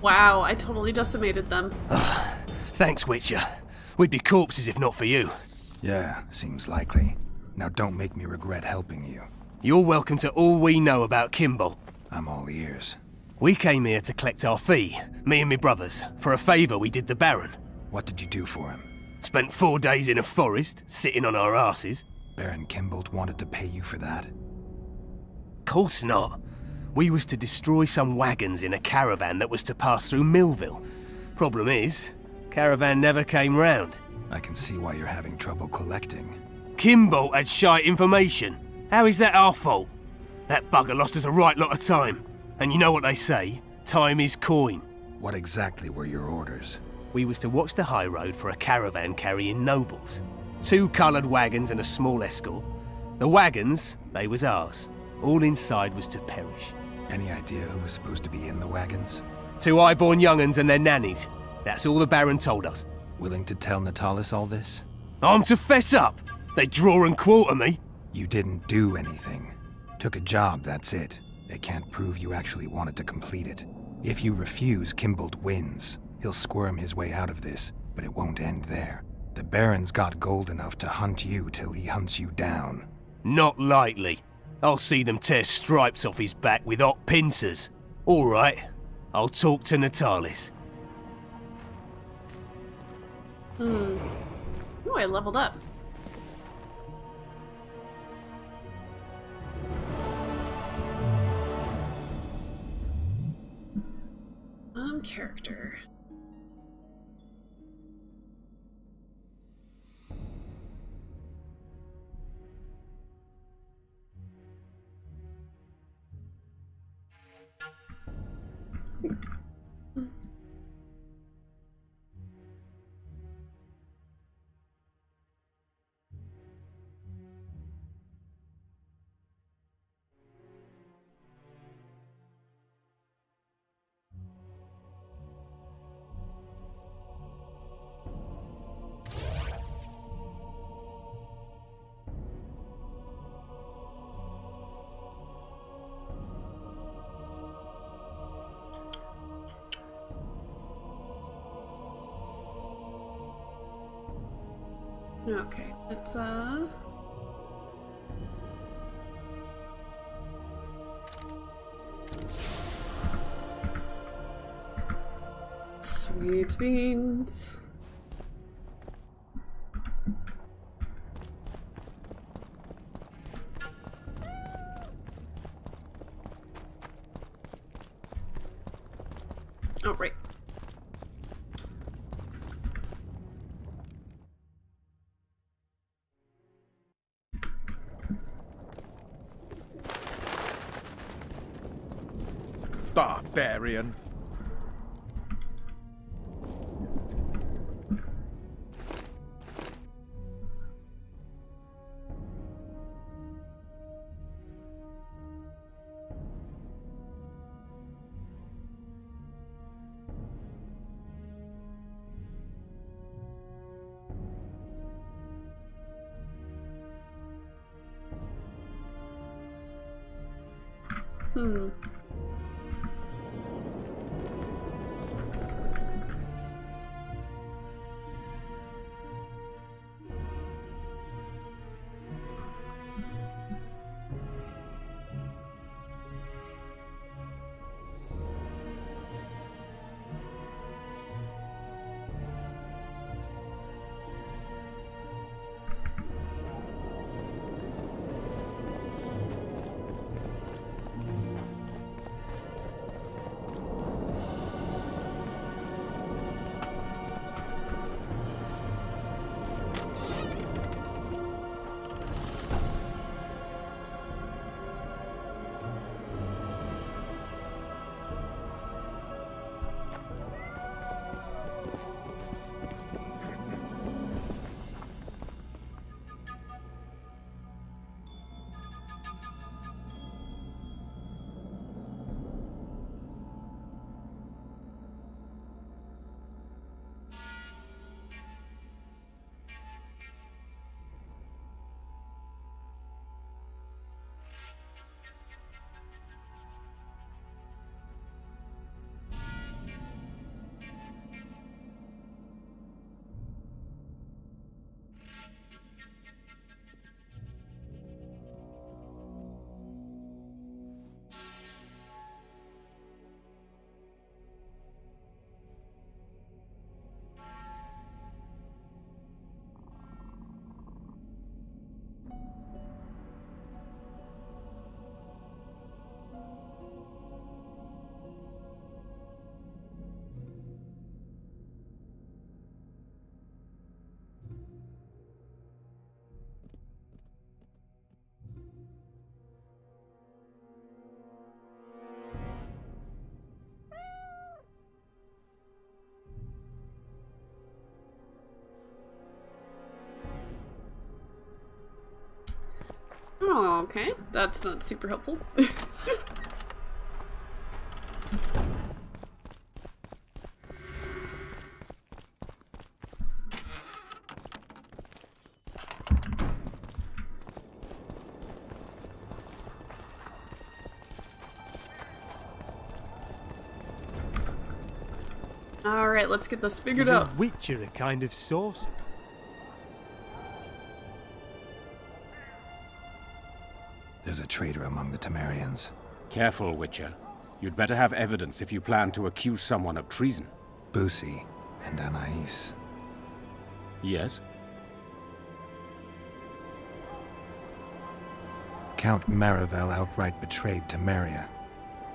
Wow, I totally decimated them. Thanks, Witcher. We'd be corpses if not for you. Yeah, seems likely. Now don't make me regret helping you. You're welcome to all we know about Kimbold. I'm all ears. We came here to collect our fee, me and me brothers, for a favour we did the Baron. What did you do for him? Spent 4 days in a forest, sitting on our asses. Baron Kimbold wanted to pay you for that? Course not. We was to destroy some wagons in a caravan that was to pass through Millville. Problem is, caravan never came round. I can see why you're having trouble collecting. Kimbold had shite information. How is that our fault? That bugger lost us a right lot of time. And you know what they say, time is coin. What exactly were your orders? We was to watch the high road for a caravan carrying nobles. 2 coloured wagons and a small escort. The wagons, they was ours. All inside was to perish. Any idea who was supposed to be in the wagons? 2 high-born young'uns and their nannies. That's all the Baron told us. Willing to tell Natalis all this? I'm to fess up. They draw and quarter me. You didn't do anything. Took a job, that's it. They can't prove you actually wanted to complete it. If you refuse, Kimbold wins. He'll squirm his way out of this, but it won't end there. The Baron's got gold enough to hunt you till he hunts you down. Not likely. I'll see them tear stripes off his back with hot pincers. All right, I'll talk to Natalis. Ooh, I leveled up. Character. Okay, let's sweet beans. Oh, right. barbarian. Oh, okay. That's not super helpful. Alright, let's get this figured out. Is a witcher a kind of sorcerer? There's a traitor among the Temerians. Careful, Witcher. You'd better have evidence if you plan to accuse someone of treason. Busi and Anais. Yes? Count Marivel outright betrayed Temeria,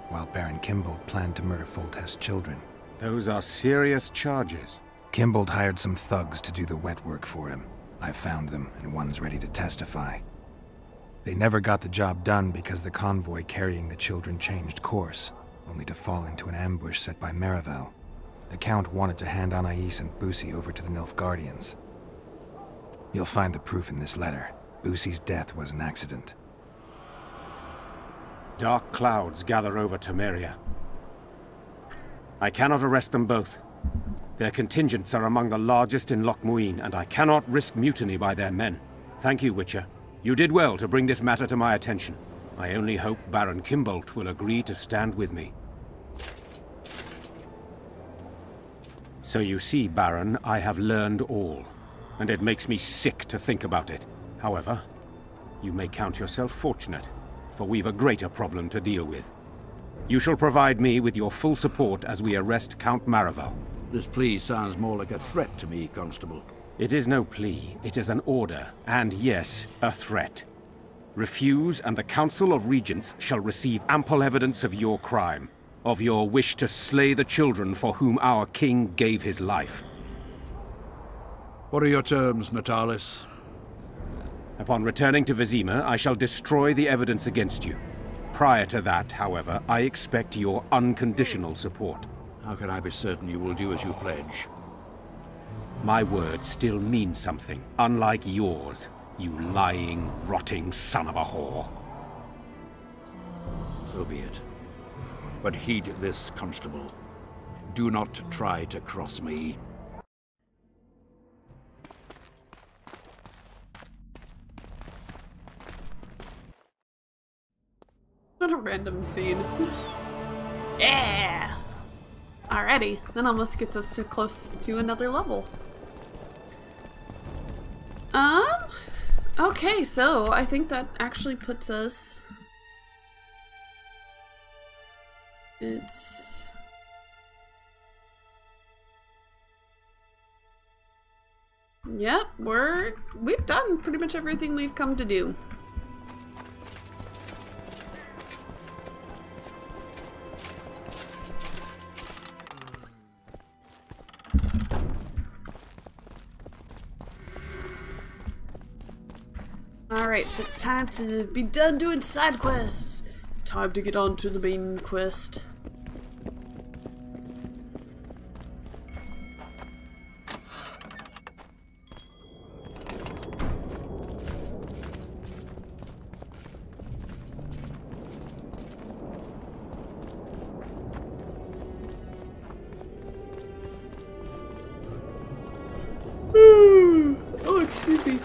while Baron Kimbold planned to murder Foltest's children. Those are serious charges. Kimbold hired some thugs to do the wet work for him. I found them, and one's ready to testify. They never got the job done because the convoy carrying the children changed course, only to fall into an ambush set by Marivel. The Count wanted to hand Anais and Busi over to the Nilfgaardians. You'll find the proof in this letter. Busi's death was an accident. Dark clouds gather over Temeria. I cannot arrest them both. Their contingents are among the largest in Loch Muin, and I cannot risk mutiny by their men. Thank you, Witcher. You did well to bring this matter to my attention. I only hope Baron Kimbold will agree to stand with me. So you see, Baron, I have learned all, and it makes me sick to think about it. However, you may count yourself fortunate, for we've a greater problem to deal with. You shall provide me with your full support as we arrest Count Marivel. This plea sounds more like a threat to me, Constable. It is no plea, it is an order, and yes, a threat. Refuse, and the Council of Regents shall receive ample evidence of your crime, of your wish to slay the children for whom our king gave his life. What are your terms, Natalis? Upon returning to Vizima, I shall destroy the evidence against you. Prior to that, however, I expect your unconditional support. How can I be certain you will do as you pledge? My word still means something, unlike yours, you lying, rotting son of a whore. So be it. But heed this, Constable. Do not try to cross me. What a random scene. Yeah! Alrighty, that almost gets us too close to another level. Okay, so I think that actually puts us... It's... Yep, we've done pretty much everything we've come to do. Alright, so it's time to be done doing side quests. Time to get on to the main quest. Oh, excuse me.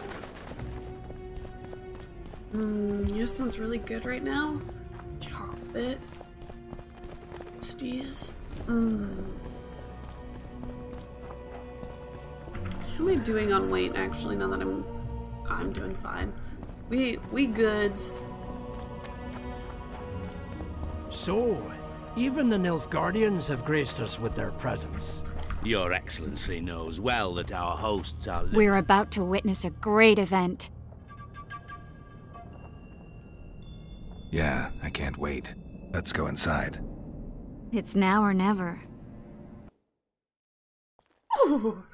Yours sounds really good right now. Chop it. Steez. How am I doing on weight actually now that I'm doing fine. We goods. So, even the Nilfgaardians have graced us with their presence. Your Excellency knows well that our hosts are... We're about to witness a great event. Yeah, I can't wait. Let's go inside. It's now or never. Ooh.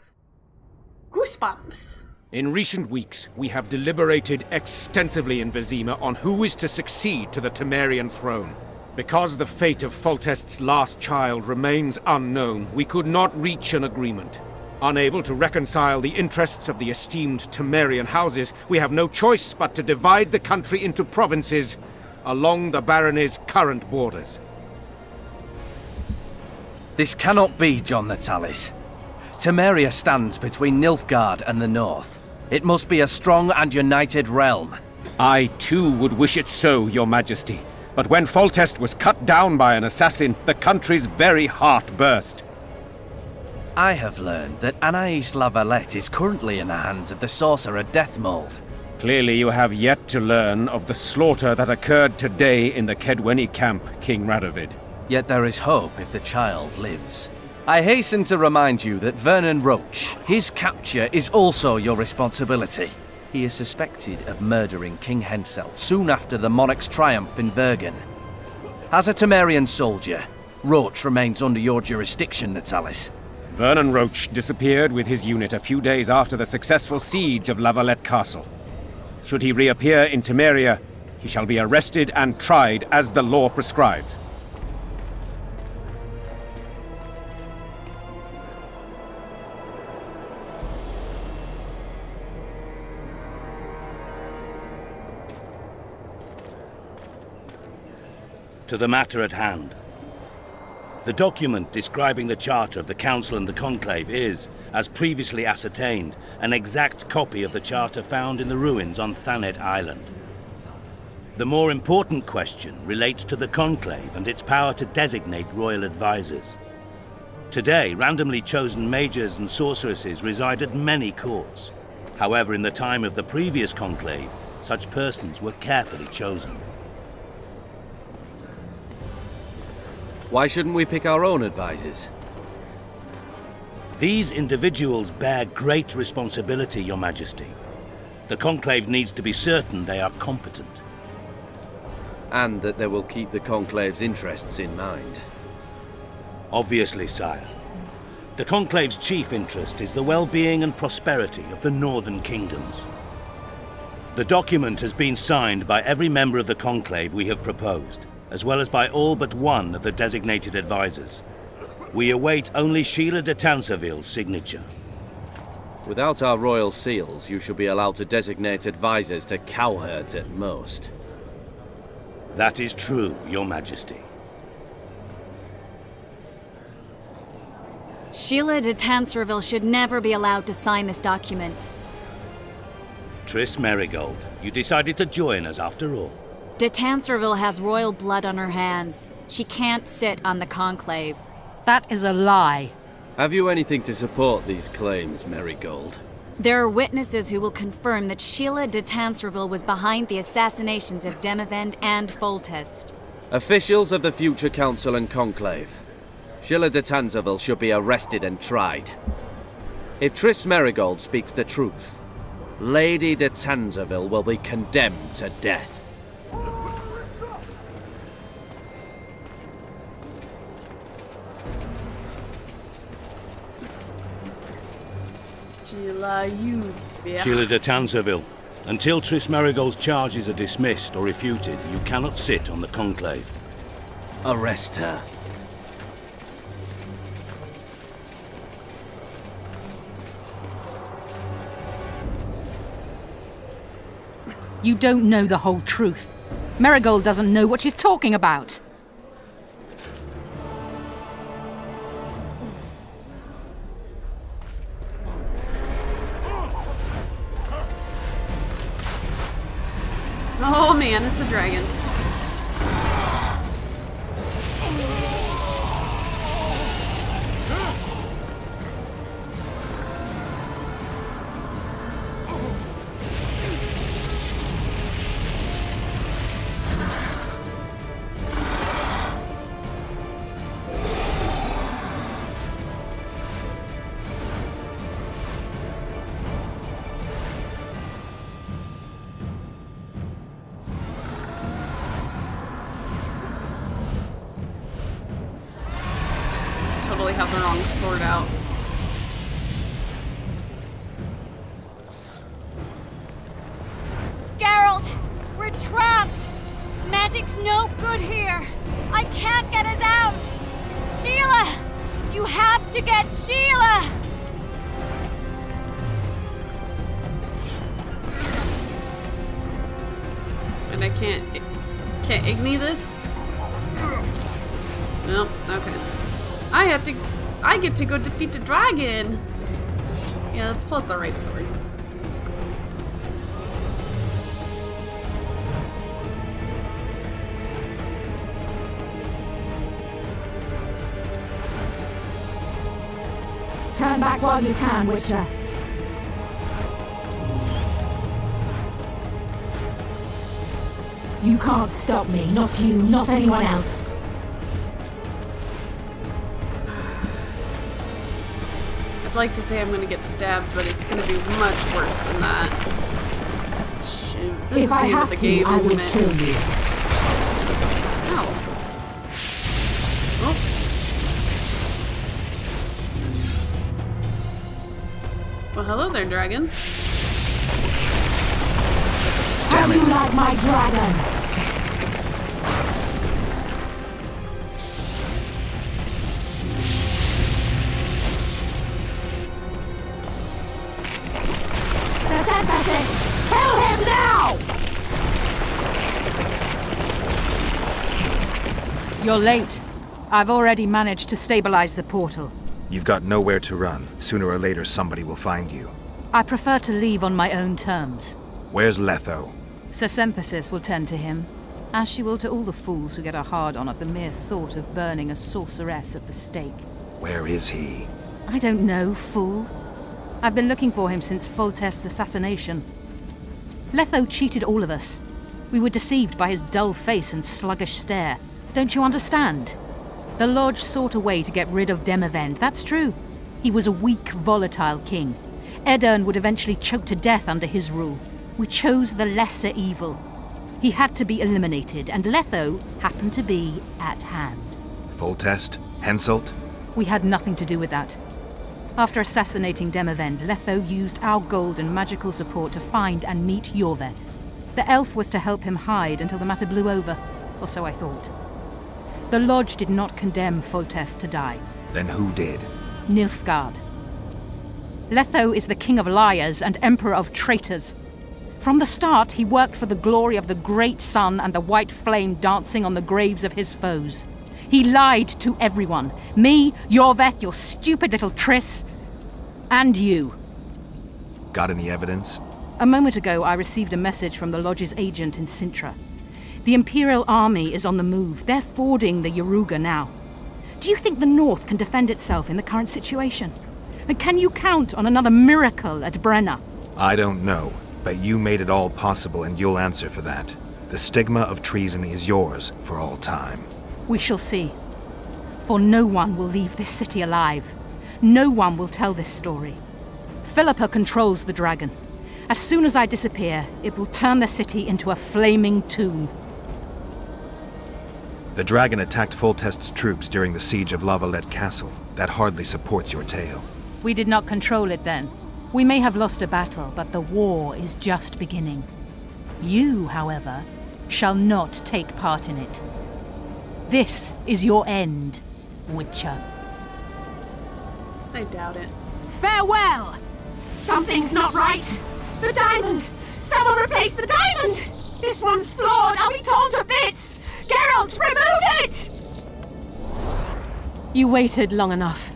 Goosebumps. In recent weeks, we have deliberated extensively in Vizima on who is to succeed to the Temerian throne. Because the fate of Foltest's last child remains unknown, we could not reach an agreement. Unable to reconcile the interests of the esteemed Temerian houses, we have no choice but to divide the country into provinces along the barony's current borders. This cannot be, John Natalis. Temeria stands between Nilfgaard and the north. It must be a strong and united realm. I too would wish it so, Your Majesty. But when Foltest was cut down by an assassin, the country's very heart burst. I have learned that Anais La Valette is currently in the hands of the sorcerer Deathmold. Clearly you have yet to learn of the slaughter that occurred today in the Kedweni camp, King Radovid. Yet there is hope if the child lives. I hasten to remind you that Vernon Roche, his capture is also your responsibility. He is suspected of murdering King Henselt soon after the monarch's triumph in Vergen. As a Temerian soldier, Roche remains under your jurisdiction, Natalis. Vernon Roche disappeared with his unit a few days after the successful siege of La Valette Castle. Should he reappear in Temeria, he shall be arrested and tried as the law prescribes. To the matter at hand. The document describing the charter of the Council and the Conclave is, as previously ascertained, an exact copy of the charter found in the ruins on Thanet Island. The more important question relates to the Conclave and its power to designate royal advisors. Today, randomly chosen mages and sorceresses reside at many courts. However, in the time of the previous Conclave, such persons were carefully chosen. Why shouldn't we pick our own advisors? These individuals bear great responsibility, Your Majesty. The Conclave needs to be certain they are competent. And that they will keep the Conclave's interests in mind. Obviously, sire. The Conclave's chief interest is the well-being and prosperity of the northern kingdoms. The document has been signed by every member of the Conclave we have proposed. as well as by all but one of the designated advisors. We await only Sheila de Tanserville's signature. Without our royal seals, you should be allowed to designate advisors to cowherds at most. That is true, Your Majesty. Sheila de Tanserville should never be allowed to sign this document. Triss Merigold, you decided to join us after all. De Tanserville has royal blood on her hands. She can't sit on the conclave. That is a lie. Have you anything to support these claims, Merigold? There are witnesses who will confirm that Sheila de Tanserville was behind the assassinations of Demavend and Foltest. Officials of the future council and conclave. Sheila de Tanserville should be arrested and tried. If Triss Merigold speaks the truth, Lady de Tanserville will be condemned to death. Sheila, you bitch. Sheila de Tanserville, until Triss Merigold's charges are dismissed or refuted, you cannot sit on the conclave. Arrest her. You don't know the whole truth. Merigold doesn't know what she's talking about. Oh man, it's a dragon. Totally have the wrong sword out. Geralt! We're trapped! Magic's no good here! I can't get us out! Sheila! You have to get Sheila! And I can't Igni this? Nope, okay. I get to go defeat the dragon! Yeah, let's pull out the right sword. Turn back while you can, Witcher. You can't stop me, not you, not anyone else. I'd like to say I'm gonna get stabbed, but it's gonna be much worse than that. Shoot. This If I is the end of have the to, game, I isn't will it? kill you. Ow. Oh. Well, hello there, dragon. How do you like my dragon? Emphasis! Kill him now! You're late. I've already managed to stabilize the portal. You've got nowhere to run. Sooner or later, somebody will find you. I prefer to leave on my own terms. Where's Letho? Sir Synthesis will tend to him, as she will to all the fools who get a hard-on at the mere thought of burning a sorceress at the stake. Where is he? I don't know, fool. I've been looking for him since Foltest's assassination. Letho cheated all of us. We were deceived by his dull face and sluggish stare. Don't you understand? The Lodge sought a way to get rid of Demavend, that's true. He was a weak, volatile king. Edirn would eventually choke to death under his rule. We chose the lesser evil. He had to be eliminated, and Letho happened to be at hand. Foltest? Henselt? We had nothing to do with that. After assassinating Demavend, Letho used our gold and magical support to find and meet Yorveth. The elf was to help him hide until the matter blew over. or so I thought. The Lodge did not condemn Foltest to die. Then who did? Nilfgaard. Letho is the king of liars and emperor of traitors. From the start, he worked for the glory of the great sun and the white flame dancing on the graves of his foes. He lied to everyone. Me, Yorveth, your stupid little Triss, and you. Got any evidence? A moment ago, I received a message from the Lodge's agent in Sintra. The Imperial Army is on the move. They're fording the Yaruga now. Do you think the North can defend itself in the current situation? And can you count on another miracle at Brenna? I don't know, but you made it all possible and you'll answer for that. The stigma of treason is yours for all time. We shall see. For no one will leave this city alive. No one will tell this story. Philippa controls the dragon. As soon as I disappear, it will turn the city into a flaming tomb. The dragon attacked Foltest's troops during the siege of Lavalette Castle. That hardly supports your tale. We did not control it then. We may have lost a battle, but the war is just beginning. You, however, shall not take part in it. This is your end, Witcher. I doubt it. Farewell! Something's not right! The diamond! Someone replace the diamond! This one's flawed! I'll be torn to bits! Geralt, remove it! You waited long enough.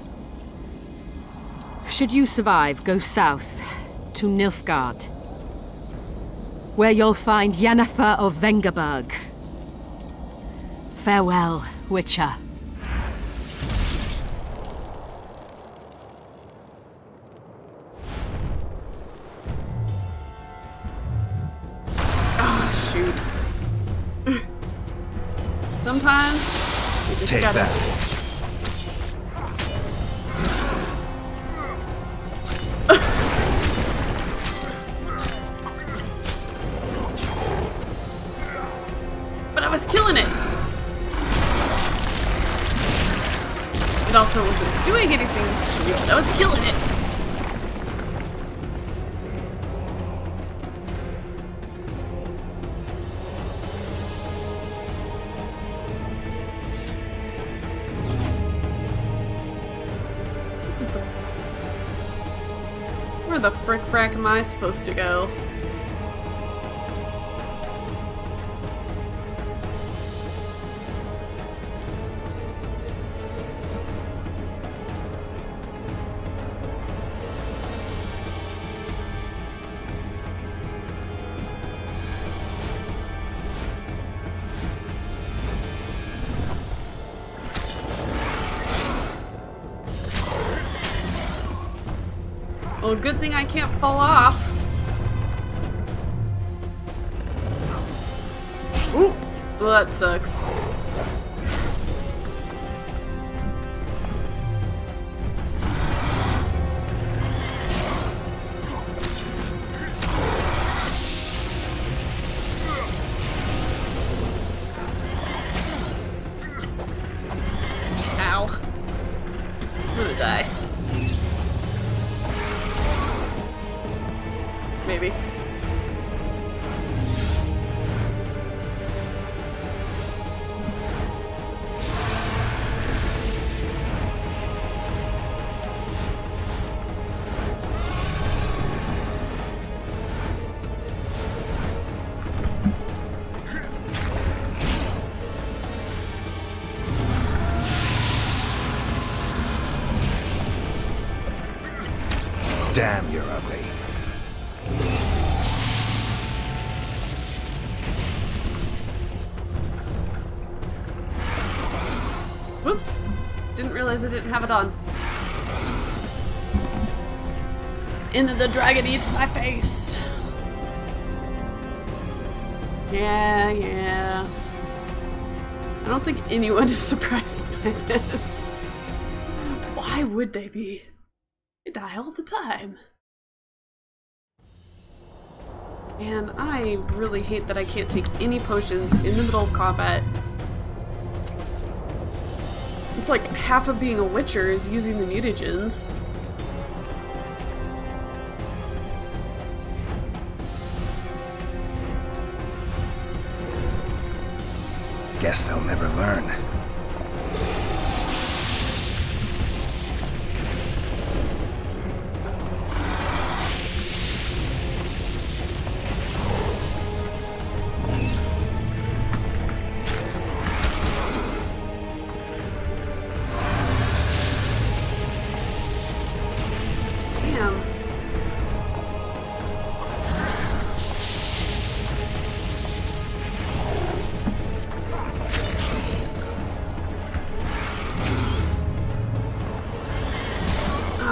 Should you survive, go south to Nilfgaard, where you'll find Yennefer of Vengerberg. Farewell, Witcher. Ah, shoot. Sometimes you just Take gotta... that. But I was killing it. It also wasn't doing anything to me, but I was killing it. Where the frick-frack am I supposed to go? Well, good thing I can't fall off. Ooh, well, that sucks. Ow. I'm gonna die. Maybe. Damn, you're ugly. Whoops. Didn't realize I didn't have it on. And the dragon eats my face. Yeah. I don't think anyone is surprised by this. Why would they be? They die all the time. And I really hate that I can't take any potions in the middle of combat. It's like half of being a Witcher is using the mutagens. Guess they'll never learn.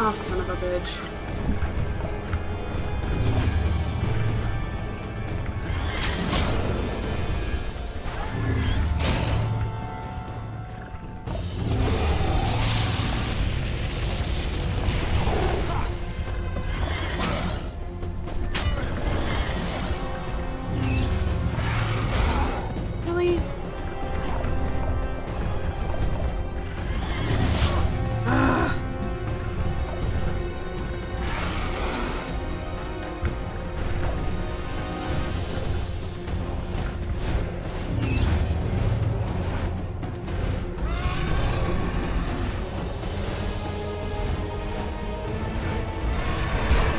Oh, son of a bitch. Really?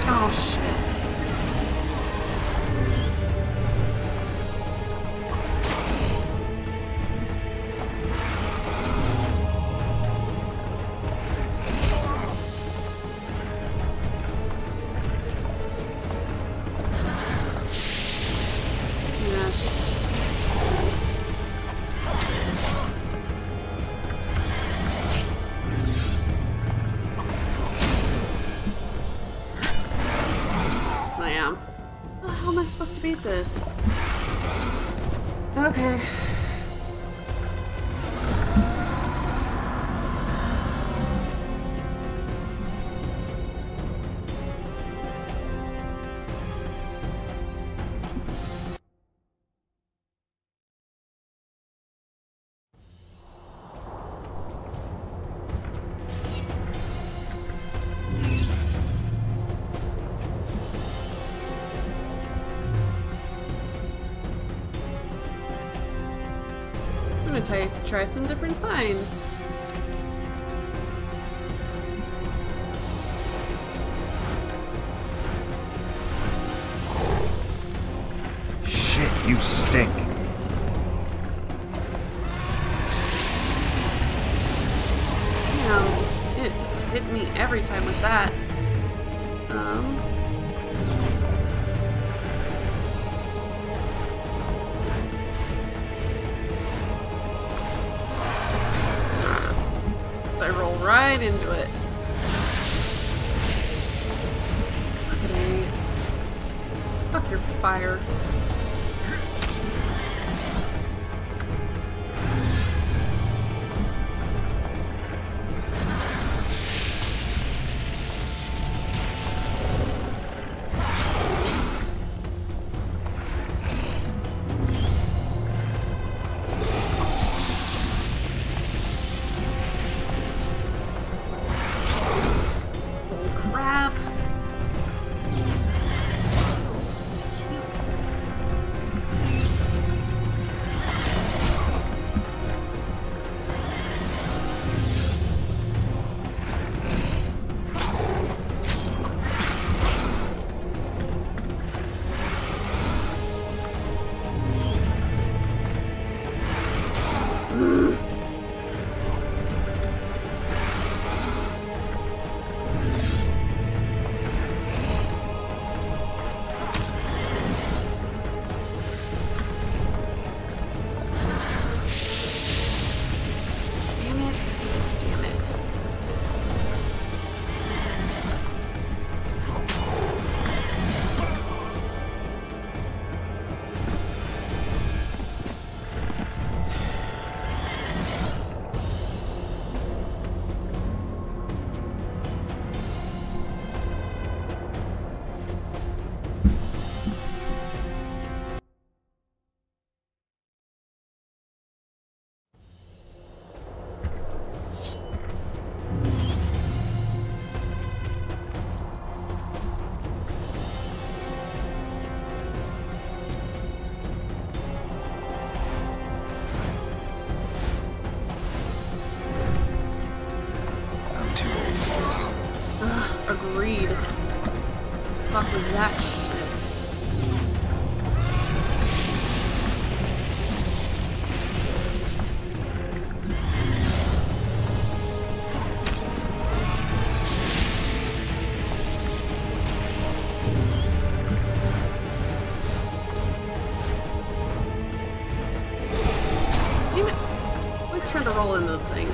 Oh, shit. Yes. I am. How am I supposed to beat this? Okay. I'm gonna try some different signs. Shit, you stink. Damn, it's hit me every time with that. I roll right into it. Fucking A. Fuck your fire. Agreed. Fuck was that shit? Damn it! I'm always trying to roll into the thing.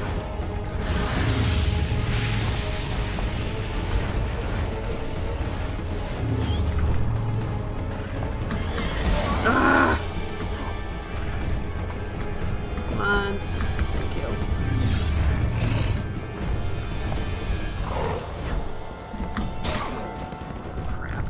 Come on. Thank you. Crap.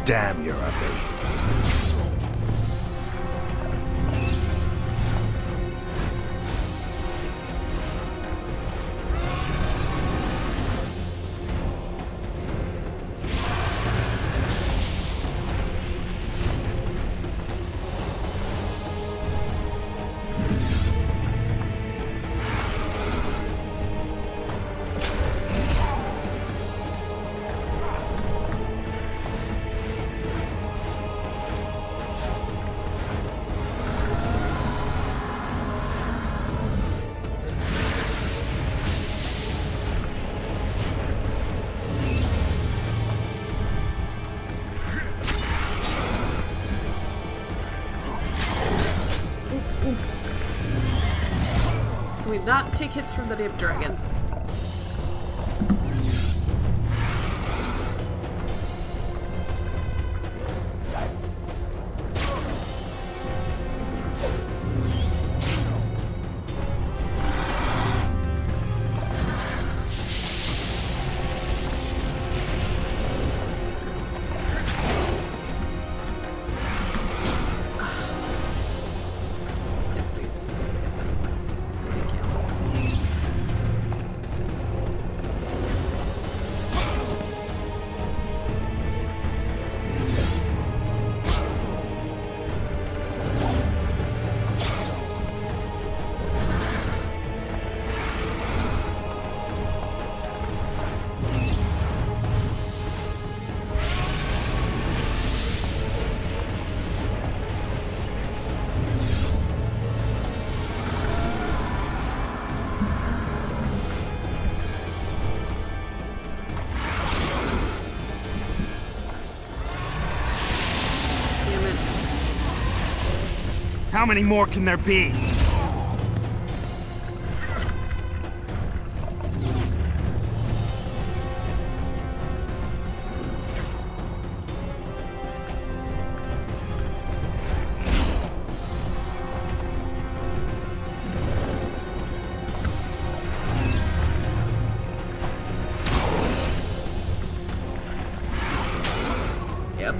Damn, you're ugly. Can we not take hits from the damn dragon? How many more can there be? Yep.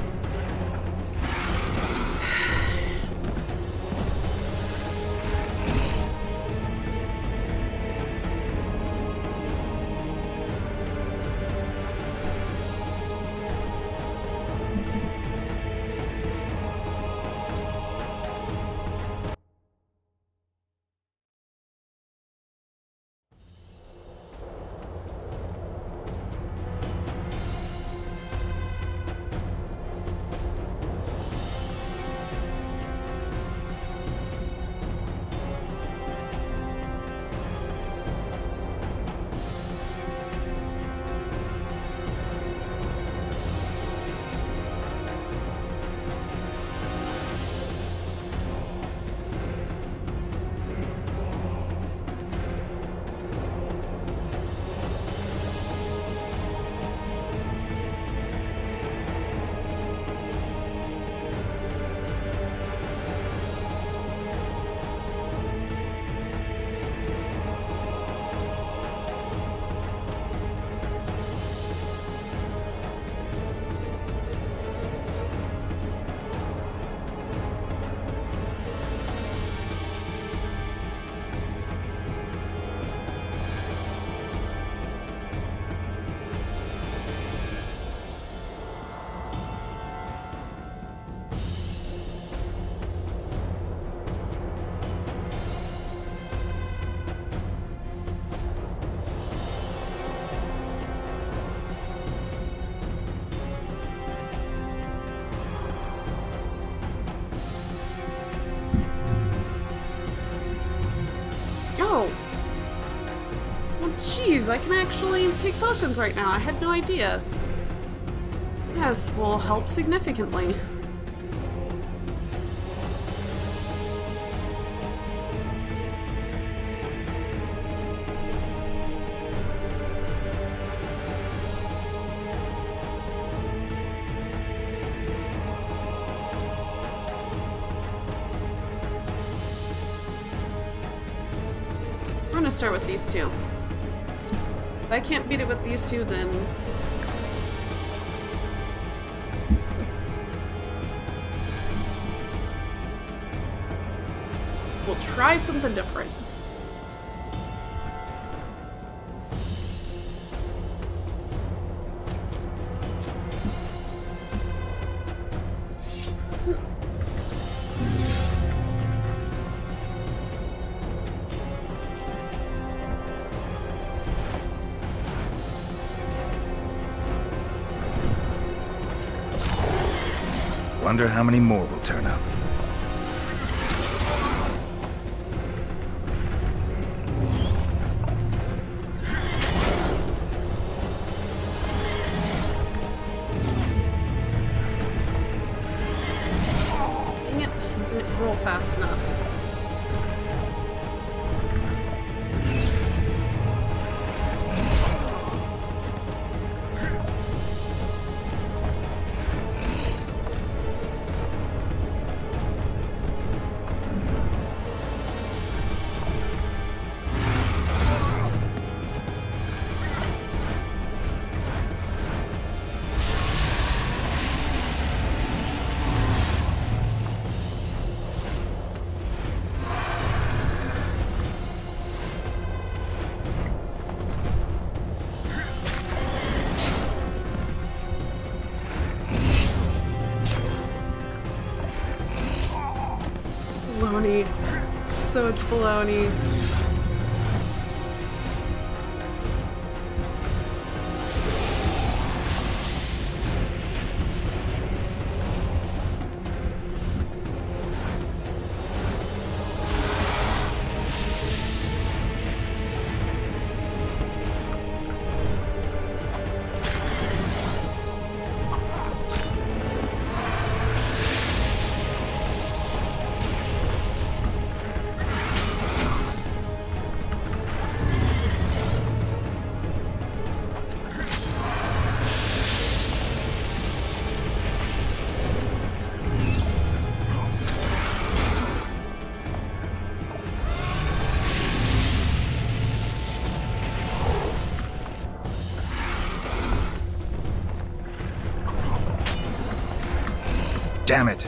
geez, I can actually take potions right now. I had no idea. Yes, will help significantly. We're gonna start with these two. If I can't beat it with these two, then we'll try something different. Wonder how many more will turn up. Dang it, I didn't roll fast enough. Baloney. So much baloney. Damn it!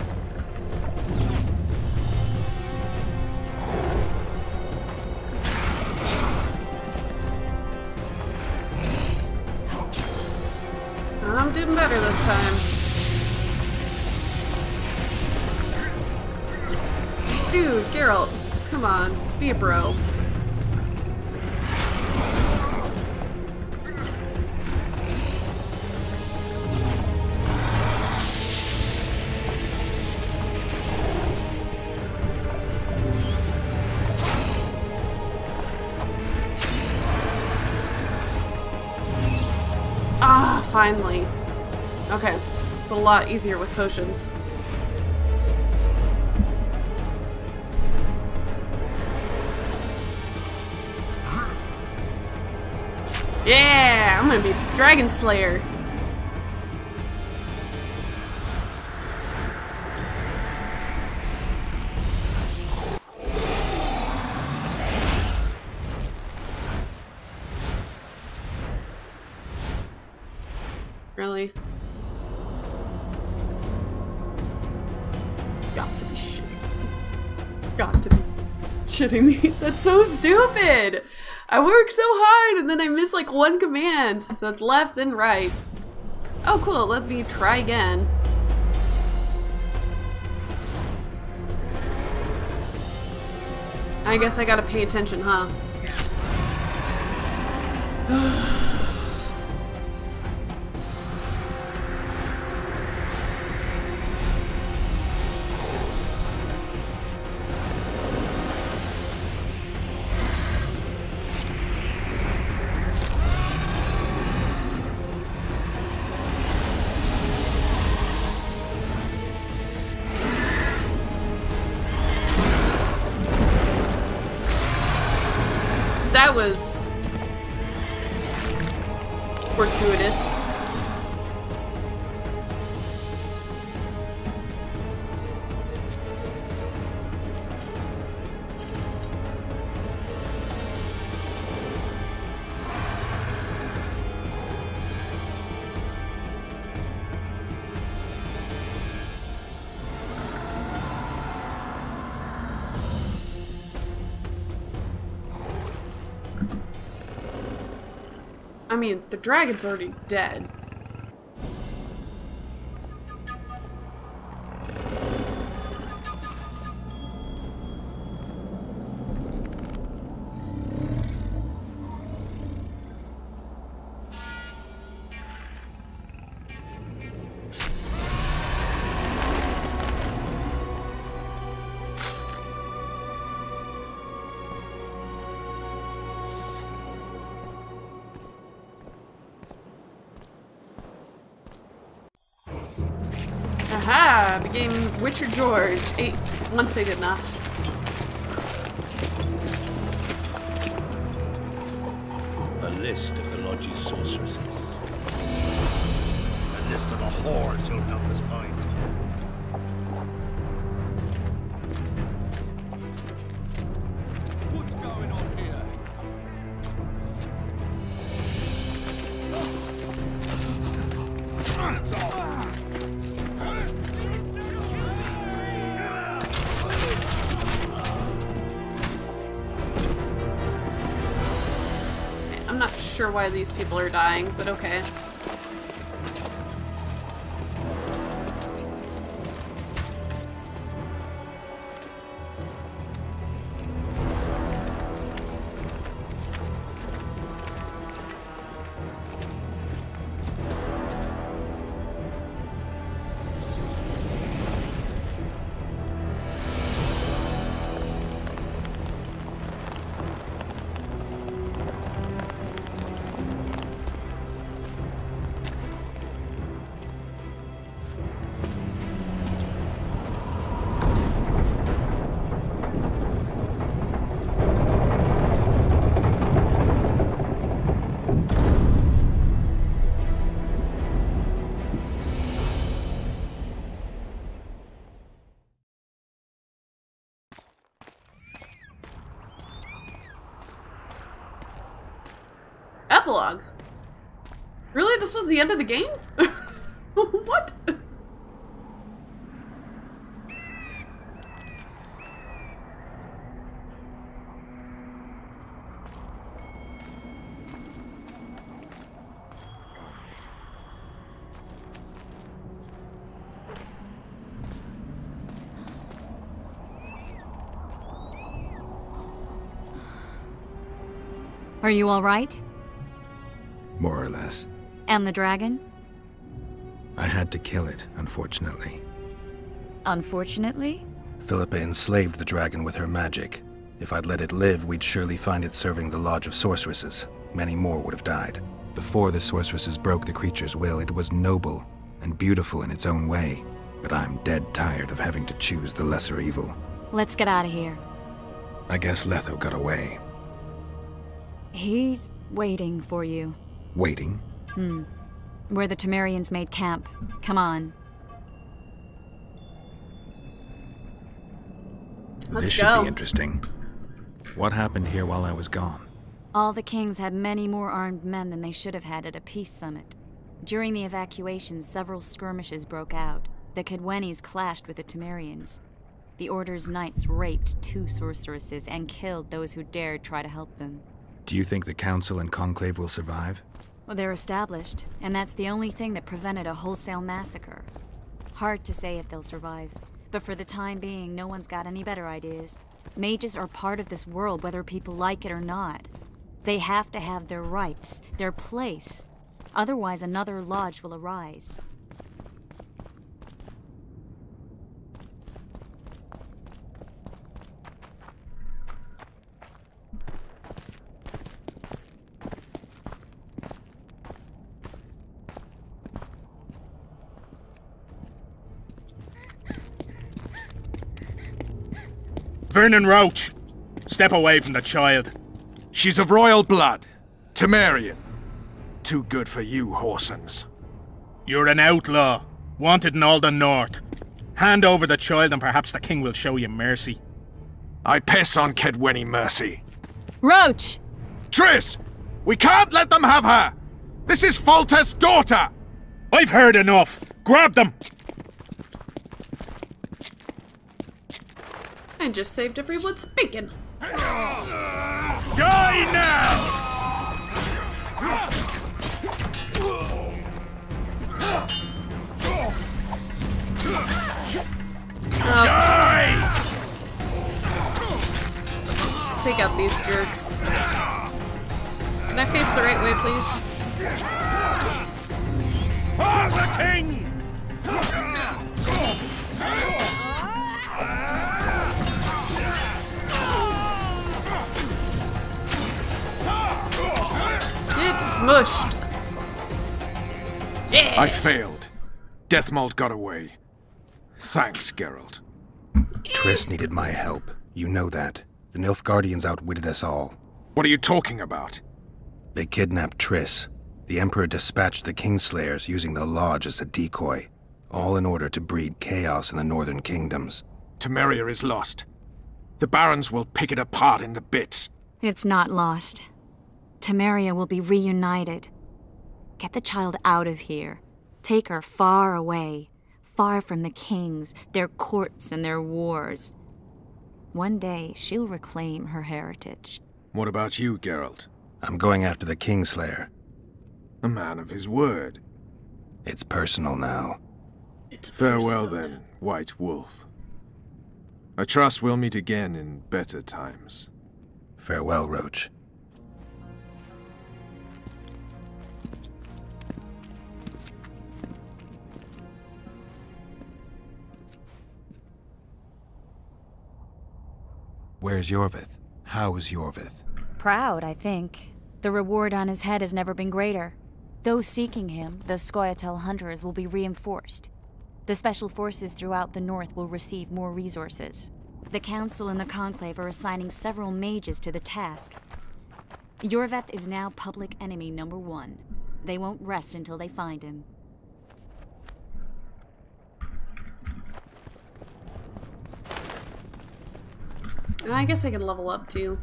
I'm doing better this time. Dude, Geralt, come on, be a bro. Ah, finally. Okay, it's a lot easier with potions. Yeah, I'm gonna be Dragon Slayer. Really? Got to be shitting me. Got to be shitting me. That's so stupid! I work so hard and then I miss like one command. So it's left and right. Oh cool, let me try again. I guess I gotta pay attention, huh? That was fortuitous. I mean, the dragon's already dead. Aha! Became Witcher George. Once I did enough. A list of the Lodge's sorceresses. A list of the whores you'll help us find. What's going on here? I'm not sure why these people are dying, but okay. Epilogue? Really? This was the end of the game? What? Are you all right? More or less. And the dragon? I had to kill it, unfortunately. Unfortunately? Philippa enslaved the dragon with her magic. If I'd let it live, we'd surely find it serving the Lodge of Sorceresses. Many more would have died. Before the sorceresses broke the creature's will, it was noble and beautiful in its own way. But I'm dead tired of having to choose the lesser evil. Let's get out of here. I guess Letho got away. He's waiting for you. Waiting? Where the Temerians made camp. Come on. This should be interesting. What happened here while I was gone? All the kings had many more armed men than they should have had at a peace summit. During the evacuation, several skirmishes broke out. The Kedwenis clashed with the Temerians. The Order's knights raped 2 sorceresses and killed those who dared try to help them. Do you think the Council and Conclave will survive? Well, they're established, and that's the only thing that prevented a wholesale massacre. Hard to say if they'll survive, but for the time being, no one's got any better ideas. Mages are part of this world, whether people like it or not. They have to have their rights, their place. Otherwise, another lodge will arise. Vernon Roach! Step away from the child. She's of royal blood. Temerian. Too good for you, Horsens. You're an outlaw, wanted in all the north. Hand over the child and perhaps the king will show you mercy. I piss on Kedwenny mercy. Roach! Triss! We can't let them have her! This is Foltest's daughter! I've heard enough! Grab them! I just saved everyone's bacon. Die now! Die! Let's take out these jerks. Can I face the right way, please? For the king! It's smushed. Yeah. I failed. Deathmold got away. Thanks, Geralt. Triss needed my help. You know that. The Nilfgaardians outwitted us all. What are you talking about? They kidnapped Triss. The Emperor dispatched the Kingslayers using the Lodge as a decoy, all in order to breed chaos in the northern kingdoms. Temeria is lost. The Barons will pick it apart into bits. It's not lost. Temeria will be reunited. Get the child out of here. Take her far away. Far from the kings, their courts, and their wars. One day, she'll reclaim her heritage. What about you, Geralt? I'm going after the Kingslayer. A man of his word. It's personal now. Farewell then, White Wolf. I trust we'll meet again in better times. Farewell, Roach. Where's Yorvith? How's Yorvith? Proud, I think. The reward on his head has never been greater. Those seeking him, the Scoia'tael hunters, will be reinforced. The special forces throughout the north will receive more resources. The Council and the Conclave are assigning several mages to the task. Yorvith is now public enemy #1. They won't rest until they find him. I guess I could level up too.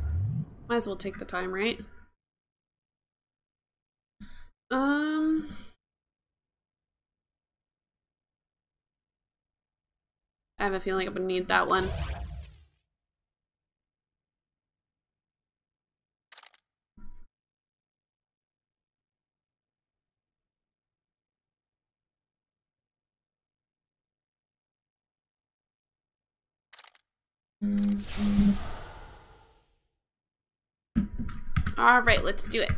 Might as well take the time, right? I have a feeling I'm gonna need that one. All right, let's do it.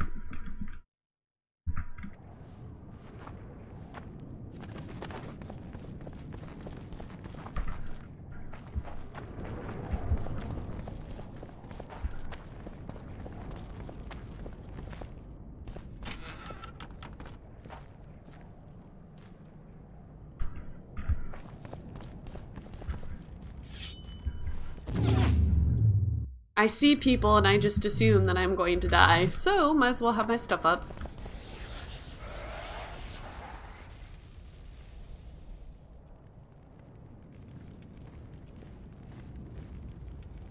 I see people and I just assume that I'm going to die, so might as well have my stuff up.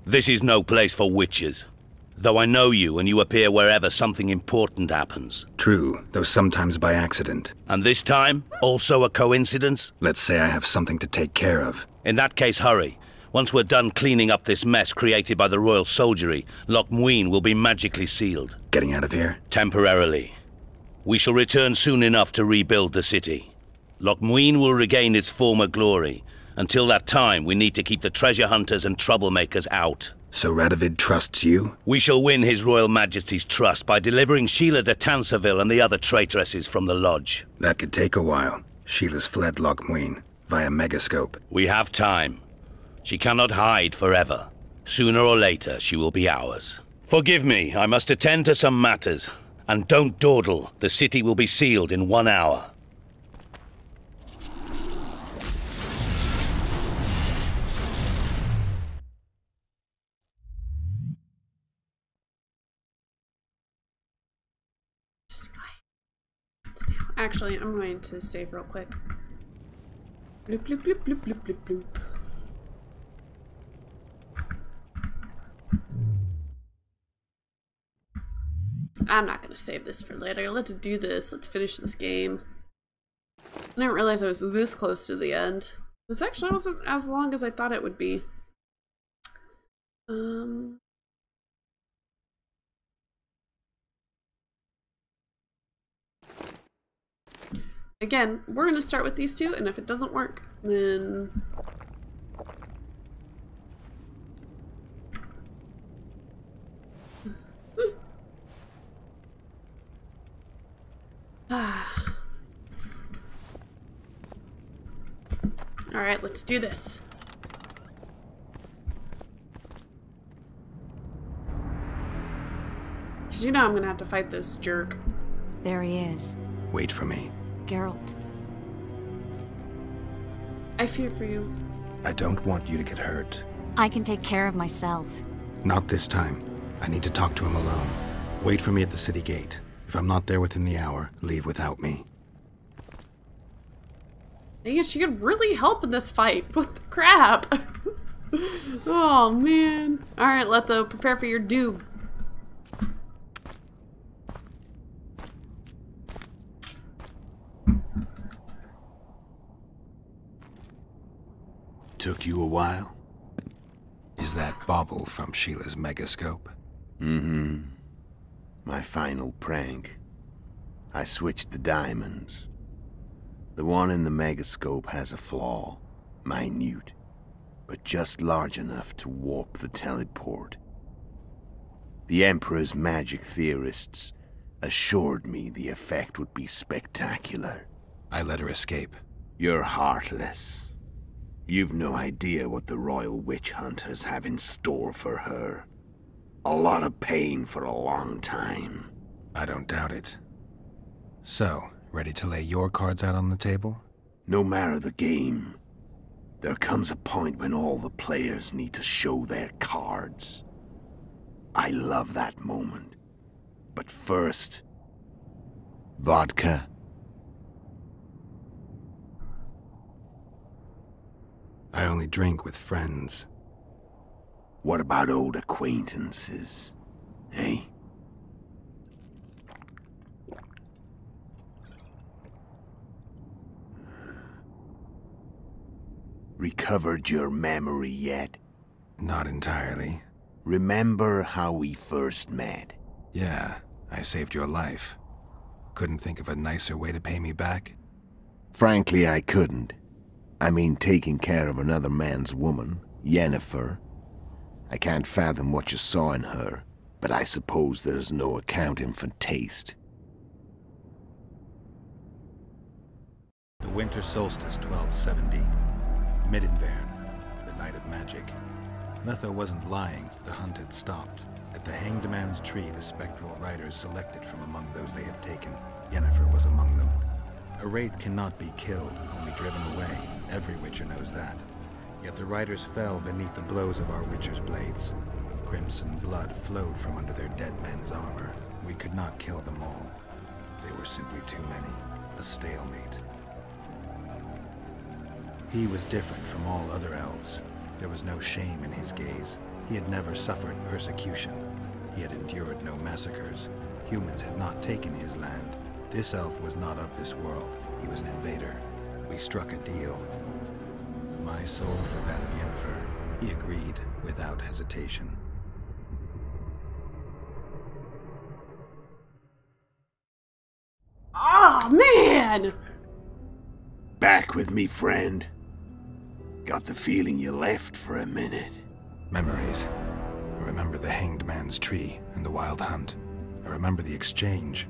This is no place for witches. Though I know you and you appear wherever something important happens. True, though sometimes by accident. And this time, also a coincidence? Let's say I have something to take care of. In that case, hurry. Once we're done cleaning up this mess created by the royal soldiery, Loch Muin will be magically sealed. Getting out of here? Temporarily. We shall return soon enough to rebuild the city. Loch Muin will regain its former glory. Until that time, we need to keep the treasure hunters and troublemakers out. So Radovid trusts you? We shall win His Royal Majesty's trust by delivering Sheila de Tansarville and the other traitresses from the lodge. That could take a while. Sheila's fled Loch Muin via Megascope. We have time. She cannot hide forever. Sooner or later, she will be ours. Forgive me, I must attend to some matters. And don't dawdle, the city will be sealed in 1 hour. Actually, I'm going to save real quick. Bloop, bloop, bloop, bloop, bloop, bloop, bloop. I'm not going to save this for later. Let's do this. Let's finish this game. I didn't realize I was this close to the end. This actually wasn't as long as I thought it would be. Again, we're going to start with these two, and if it doesn't work, then... Alright, let's do this. Because you know I'm going to have to fight this jerk. There he is. Wait for me. Geralt. I fear for you. I don't want you to get hurt. I can take care of myself. Not this time. I need to talk to him alone. Wait for me at the city gate. If I'm not there within the hour, leave without me. Dang it, she could really help in this fight. What the crap? Oh, man. Alright, Letho, prepare for your doom. Took you a while? Is that bauble from Sheila's megascope? Mm-hmm. My final prank. I switched the diamonds. The one in the megascope has a flaw. Minute. But just large enough to warp the teleport. The Emperor's magic theorists assured me the effect would be spectacular. I let her escape. You're heartless. You've no idea what the royal witch hunters have in store for her. A lot of pain for a long time. I don't doubt it. So, ready to lay your cards out on the table? No matter the game, there comes a point when all the players need to show their cards. I love that moment. But first... vodka. I only drink with friends. What about old acquaintances, eh? Recovered your memory yet? Not entirely. Remember how we first met? Yeah, I saved your life. Couldn't think of a nicer way to pay me back? Frankly, I couldn't. I mean, taking care of another man's woman, Yennefer. I can't fathom what you saw in her, but I suppose there's no accounting for taste. The winter solstice 1270. Midinvern, the night of magic. Letho wasn't lying, the hunt had stopped. At the Hanged Man's Tree, the spectral riders selected from among those they had taken. Yennefer was among them. A wraith cannot be killed, only driven away. Every witcher knows that. Yet the riders fell beneath the blows of our witcher's blades. Crimson blood flowed from under their dead men's armor. We could not kill them all. They were simply too many. A stalemate. He was different from all other elves. There was no shame in his gaze. He had never suffered persecution. He had endured no massacres. Humans had not taken his land. This elf was not of this world. He was an invader. We struck a deal. My soul for that of Yennefer. He agreed without hesitation. Oh, man! Back with me, friend. Got the feeling you left for a minute. Memories. I remember the Hanged Man's Tree and the Wild Hunt. I remember the exchange.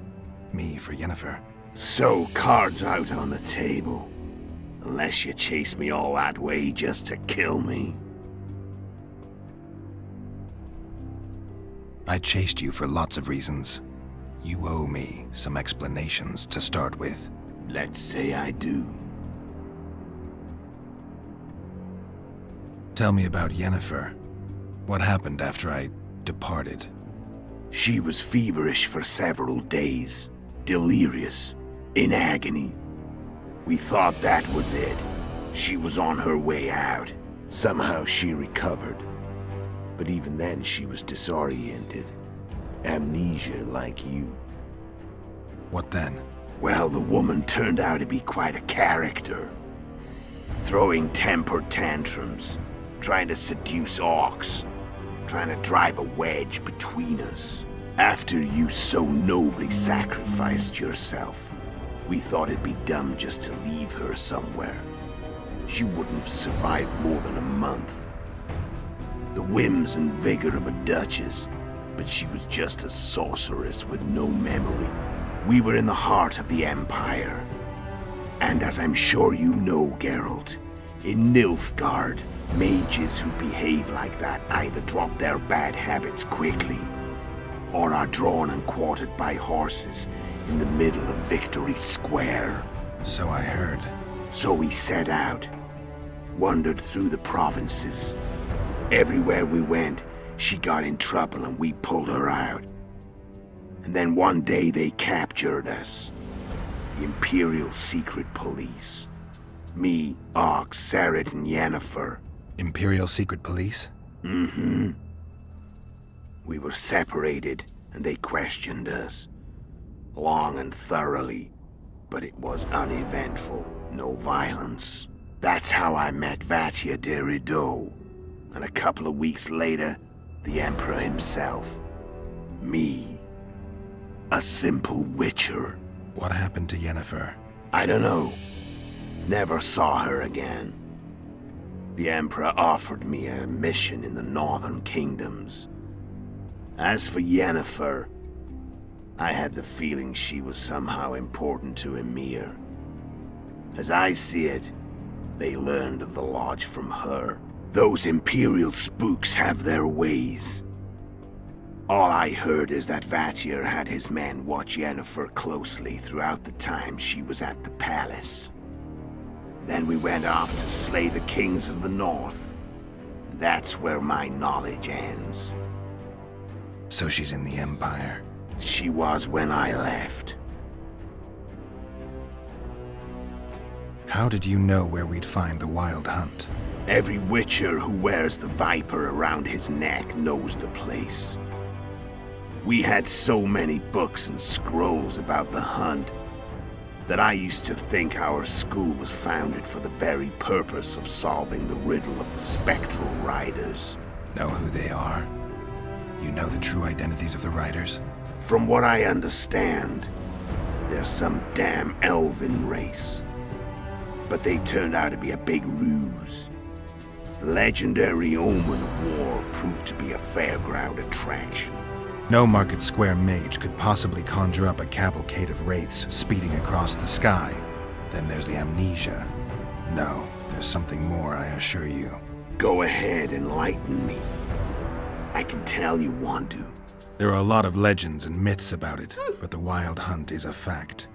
Me for Yennefer. So, cards out on the table. Unless you chase me all that way just to kill me. I chased you for lots of reasons. You owe me some explanations to start with. Let's say I do. Tell me about Yennefer. What happened after I departed? She was feverish for several days. Delirious. in agony. We thought that was it. She was on her way out. Somehow she recovered. But even then she was disoriented. Amnesia like you. What then? Well, the woman turned out to be quite a character. Throwing temper tantrums, trying to seduce orcs, trying to drive a wedge between us. After you so nobly sacrificed yourself, we thought it'd be dumb just to leave her somewhere. She wouldn't have survived more than a month. The whims and vigor of a duchess, but she was just a sorceress with no memory. We were in the heart of the Empire. And as I'm sure you know, Geralt, in Nilfgaard, mages who behave like that either drop their bad habits quickly, or are drawn and quartered by horses in the middle of Victory Square. So I heard. So we set out, wandered through the provinces. Everywhere we went, she got in trouble and we pulled her out. And then one day they captured us. The Imperial Secret Police. Me, Ox, Sarret, and Yennefer. Imperial Secret Police? Mm-hmm. We were separated, and they questioned us. Long and thoroughly, but it was uneventful, no violence. That's how I met Vatia de Rideau, and a couple of weeks later, the Emperor himself. Me. A simple witcher. What happened to Yennefer? I don't know. Never saw her again. The Emperor offered me a mission in the northern kingdoms. As for Yennefer, I had the feeling she was somehow important to Emir. As I see it, they learned of the Lodge from her. Those Imperial spooks have their ways. All I heard is that Vatir had his men watch Yennefer closely throughout the time she was at the palace. Then we went off to slay the kings of the north. That's where my knowledge ends. So she's in the Empire? She was when I left. How did you know where we'd find the Wild Hunt? Every witcher who wears the viper around his neck knows the place. We had so many books and scrolls about the hunt that I used to think our school was founded for the very purpose of solving the riddle of the spectral riders. Know who they are? You know the true identities of the riders? From what I understand, they're some damn elven race. But they turned out to be a big ruse. The legendary Omen of War proved to be a fairground attraction. No Market Square mage could possibly conjure up a cavalcade of wraiths speeding across the sky. Then there's the amnesia. No, there's something more, I assure you. Go ahead, enlighten me. I can tell you want to. There are a lot of legends and myths about it, but the Wild Hunt is a fact.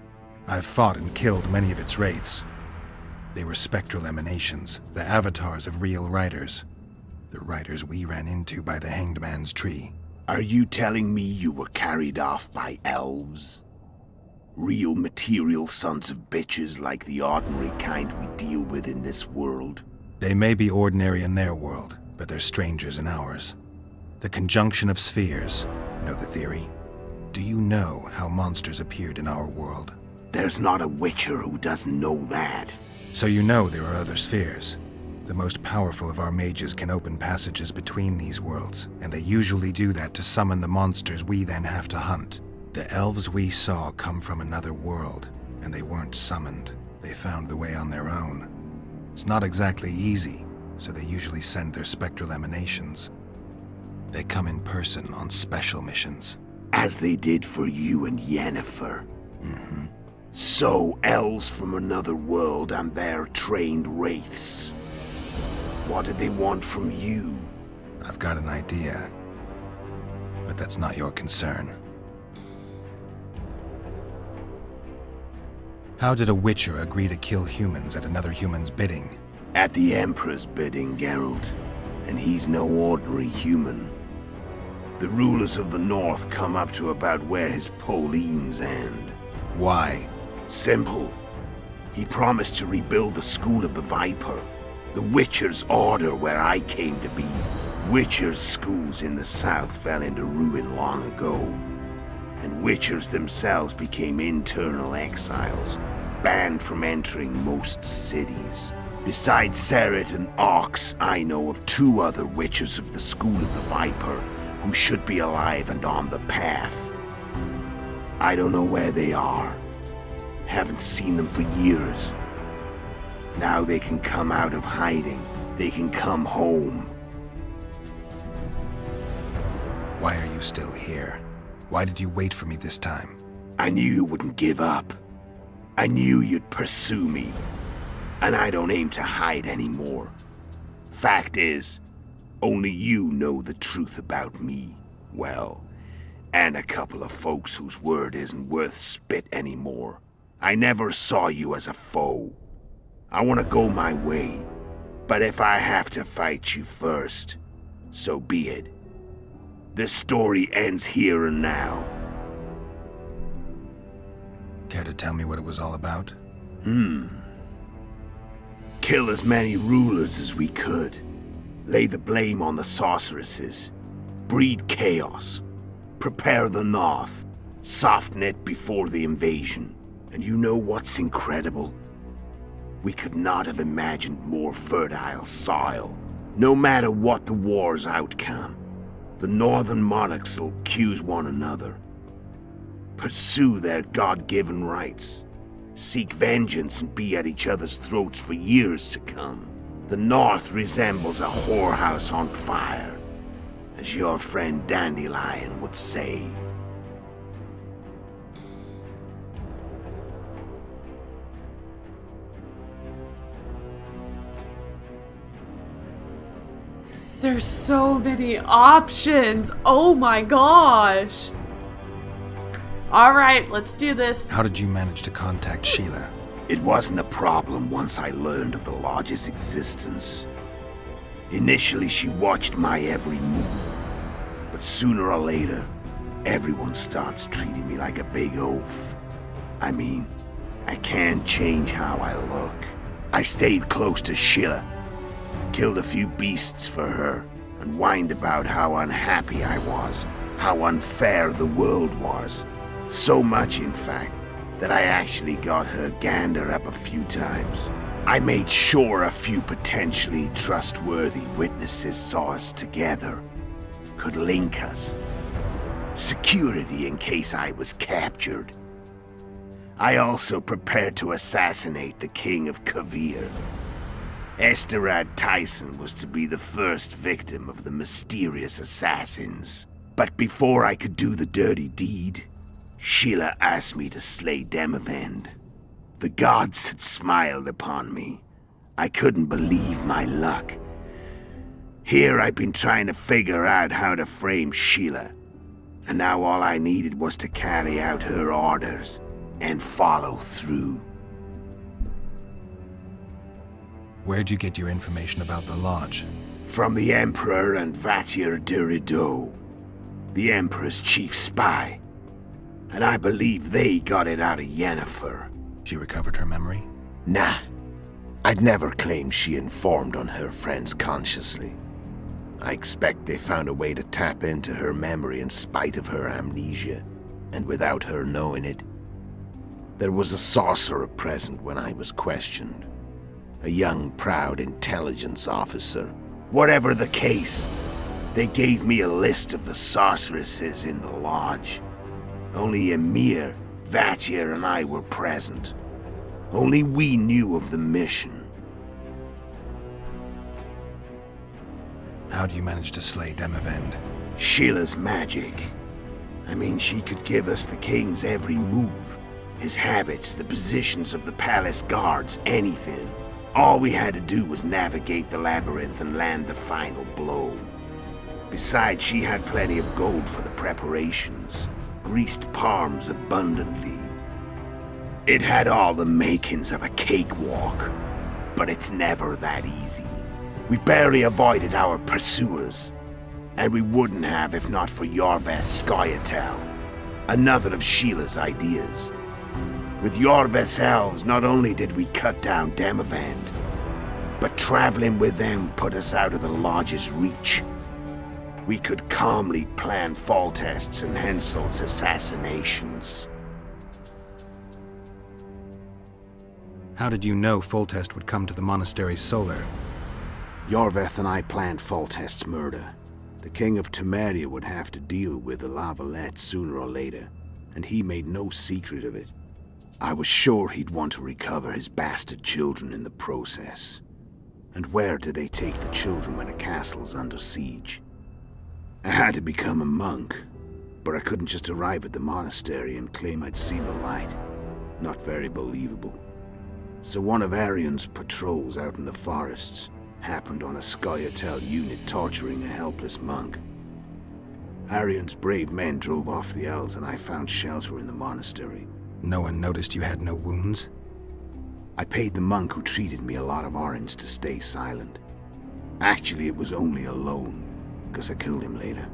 I've fought and killed many of its wraiths. They were spectral emanations, the avatars of real riders. The riders we ran into by the Hanged Man's Tree. Are you telling me you were carried off by elves? Real material sons of bitches like the ordinary kind we deal with in this world? They may be ordinary in their world, but they're strangers in ours. The conjunction of spheres. Know the theory? Do you know how monsters appeared in our world? There's not a witcher who doesn't know that. So you know there are other spheres. The most powerful of our mages can open passages between these worlds, and they usually do that to summon the monsters we then have to hunt. The elves we saw come from another world, and they weren't summoned. They found the way on their own. It's not exactly easy, so they usually send their spectral emanations. They come in person on special missions. As they did for you and Yennefer. Mm-hmm. So, elves from another world and their trained wraiths. What did they want from you? I've got an idea, but that's not your concern. How did a witcher agree to kill humans at another human's bidding? At the Emperor's bidding, Geralt. And he's no ordinary human. The rulers of the North come up to about where his poleans end. Why? Simple. He promised to rebuild the School of the Viper, the Witcher's order where I came to be. Witcher's schools in the south fell into ruin long ago, and Witchers themselves became internal exiles, banned from entering most cities. Besides Serret and Ox, I know of 2 other Witchers of the School of the Viper who should be alive and on the path. I don't know where they are. Haven't seen them for years. Now they can come out of hiding. They can come home. Why are you still here? Why did you wait for me this time? I knew you wouldn't give up. I knew you'd pursue me. And I don't aim to hide anymore. Fact is, only you know the truth about me. Well, and a couple of folks whose word isn't worth spit anymore. I never saw you as a foe. I want to go my way, but if I have to fight you first, so be it. This story ends here and now. Care to tell me what it was all about? Kill as many rulers as we could. Lay the blame on the sorceresses. Breed chaos. Prepare the north. Soften it before the invasion. And you know what's incredible? We could not have imagined more fertile soil. No matter what the war's outcome, the northern monarchs will accuse one another. Pursue their God-given rights. Seek vengeance and be at each other's throats for years to come. The north resembles a whorehouse on fire, as your friend Dandelion would say. There's so many options. Oh my gosh. All right, let's do this. How did you manage to contact Sheila? It wasn't a problem once I learned of the Lodge's existence. Initially, she watched my every move. But sooner or later, everyone starts treating me like a big oaf. I mean, I can't change how I look. I stayed close to Sheila. Killed a few beasts for her, and whined about how unhappy I was, how unfair the world was. So much, in fact, that I actually got her gander up a few times. I made sure a few potentially trustworthy witnesses saw us together, could link us. Security in case I was captured. I also prepared to assassinate the King of Kavir. Esterad Tyson was to be the first victim of the mysterious assassins. But before I could do the dirty deed, Sheila asked me to slay Demavend. The gods had smiled upon me. I couldn't believe my luck. Here I've been trying to figure out how to frame Sheila, and now all I needed was to carry out her orders and follow through. Where'd you get your information about the Lodge? From the Emperor and Vatir de Rideau, the Emperor's chief spy. And I believe they got it out of Yennefer. She recovered her memory? Nah. I'd never claimed she informed on her friends consciously. I expect they found a way to tap into her memory in spite of her amnesia, and without her knowing it. There was a sorcerer present when I was questioned. A young, proud intelligence officer. Whatever the case, they gave me a list of the sorceresses in the Lodge. Only Emir, Vatir, and I were present. Only we knew of the mission. How do you manage to slay Demavend? Sheila's magic. I mean, she could give us the king's every move. His habits, the positions of the palace guards, anything. All we had to do was navigate the labyrinth and land the final blow. Besides, she had plenty of gold for the preparations. Greased palms abundantly. It had all the makings of a cakewalk, but it's never that easy. We barely avoided our pursuers, and we wouldn't have if not for Yorveth Skoyatel, another of Sheila's ideas. With Yorveth's elves, not only did we cut down Demavend, but traveling with them put us out of the Lodge's reach. We could calmly plan Foltest's and Henselt's assassinations. How did you know Foltest would come to the monastery's solar? Yorveth and I planned Foltest's murder. The King of Temeria would have to deal with the La Valette sooner or later, and he made no secret of it. I was sure he'd want to recover his bastard children in the process. And where do they take the children when a castle's under siege? I had to become a monk, but I couldn't just arrive at the monastery and claim I'd seen the light. Not very believable. So one of Arion's patrols out in the forests happened on a Scoia'tael unit torturing a helpless monk. Arion's brave men drove off the elves and I found shelter in the monastery. No one noticed you had no wounds? I paid the monk who treated me a lot of orange to stay silent. Actually, it was only a loan, because I killed him later.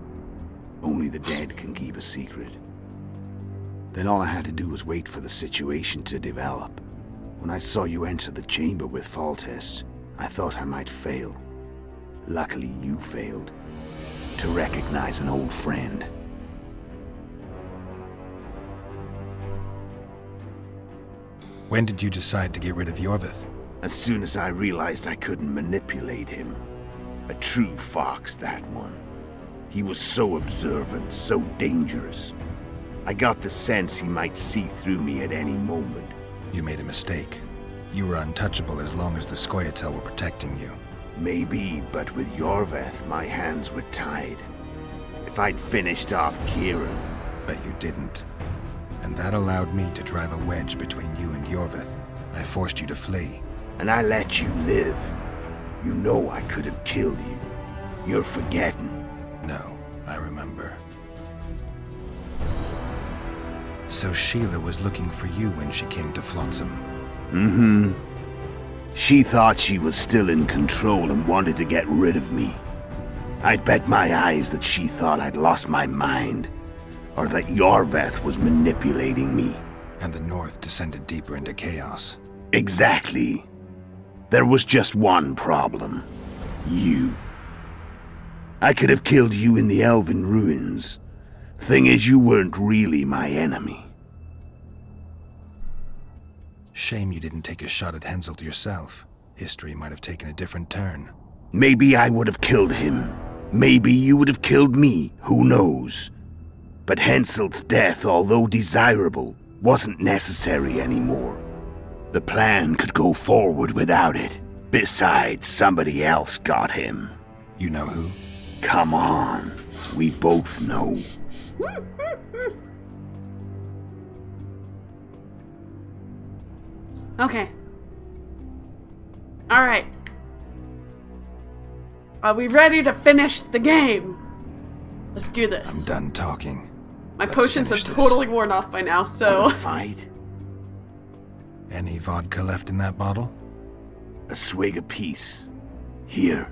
Only the dead can keep a secret. Then all I had to do was wait for the situation to develop. When I saw you enter the chamber with Foltest, I thought I might fail. Luckily, you failed. To recognize an old friend. When did you decide to get rid of Yorveth? As soon as I realized I couldn't manipulate him. A true fox, that one. He was so observant, so dangerous. I got the sense he might see through me at any moment. You made a mistake. You were untouchable as long as the Scoia'tael were protecting you. Maybe, but with Yorveth, my hands were tied. If I'd finished off Kieran... But you didn't. And that allowed me to drive a wedge between you and Yorveth. I forced you to flee. And I let you live. You know I could have killed you. You're forgetting. No, I remember. So Sheila was looking for you when she came to Flotsam. Mm-hmm. She thought she was still in control and wanted to get rid of me. I'd bet my eyes that she thought I'd lost my mind, or that Yorveth was manipulating me. And the North descended deeper into chaos. Exactly. There was just one problem. You. I could have killed you in the Elven ruins. Thing is, you weren't really my enemy. Shame you didn't take a shot at Henselt yourself. History might have taken a different turn. Maybe I would have killed him. Maybe you would have killed me. Who knows? But Henselt's death, although desirable, wasn't necessary anymore. The plan could go forward without it. Besides, somebody else got him. You know who? Come on. We both know. Okay. Alright. Are we ready to finish the game? Let's do this. I'm done talking. My potions have totally worn off by now, so... Wanna fight? Any vodka left in that bottle? A swig apiece. Here.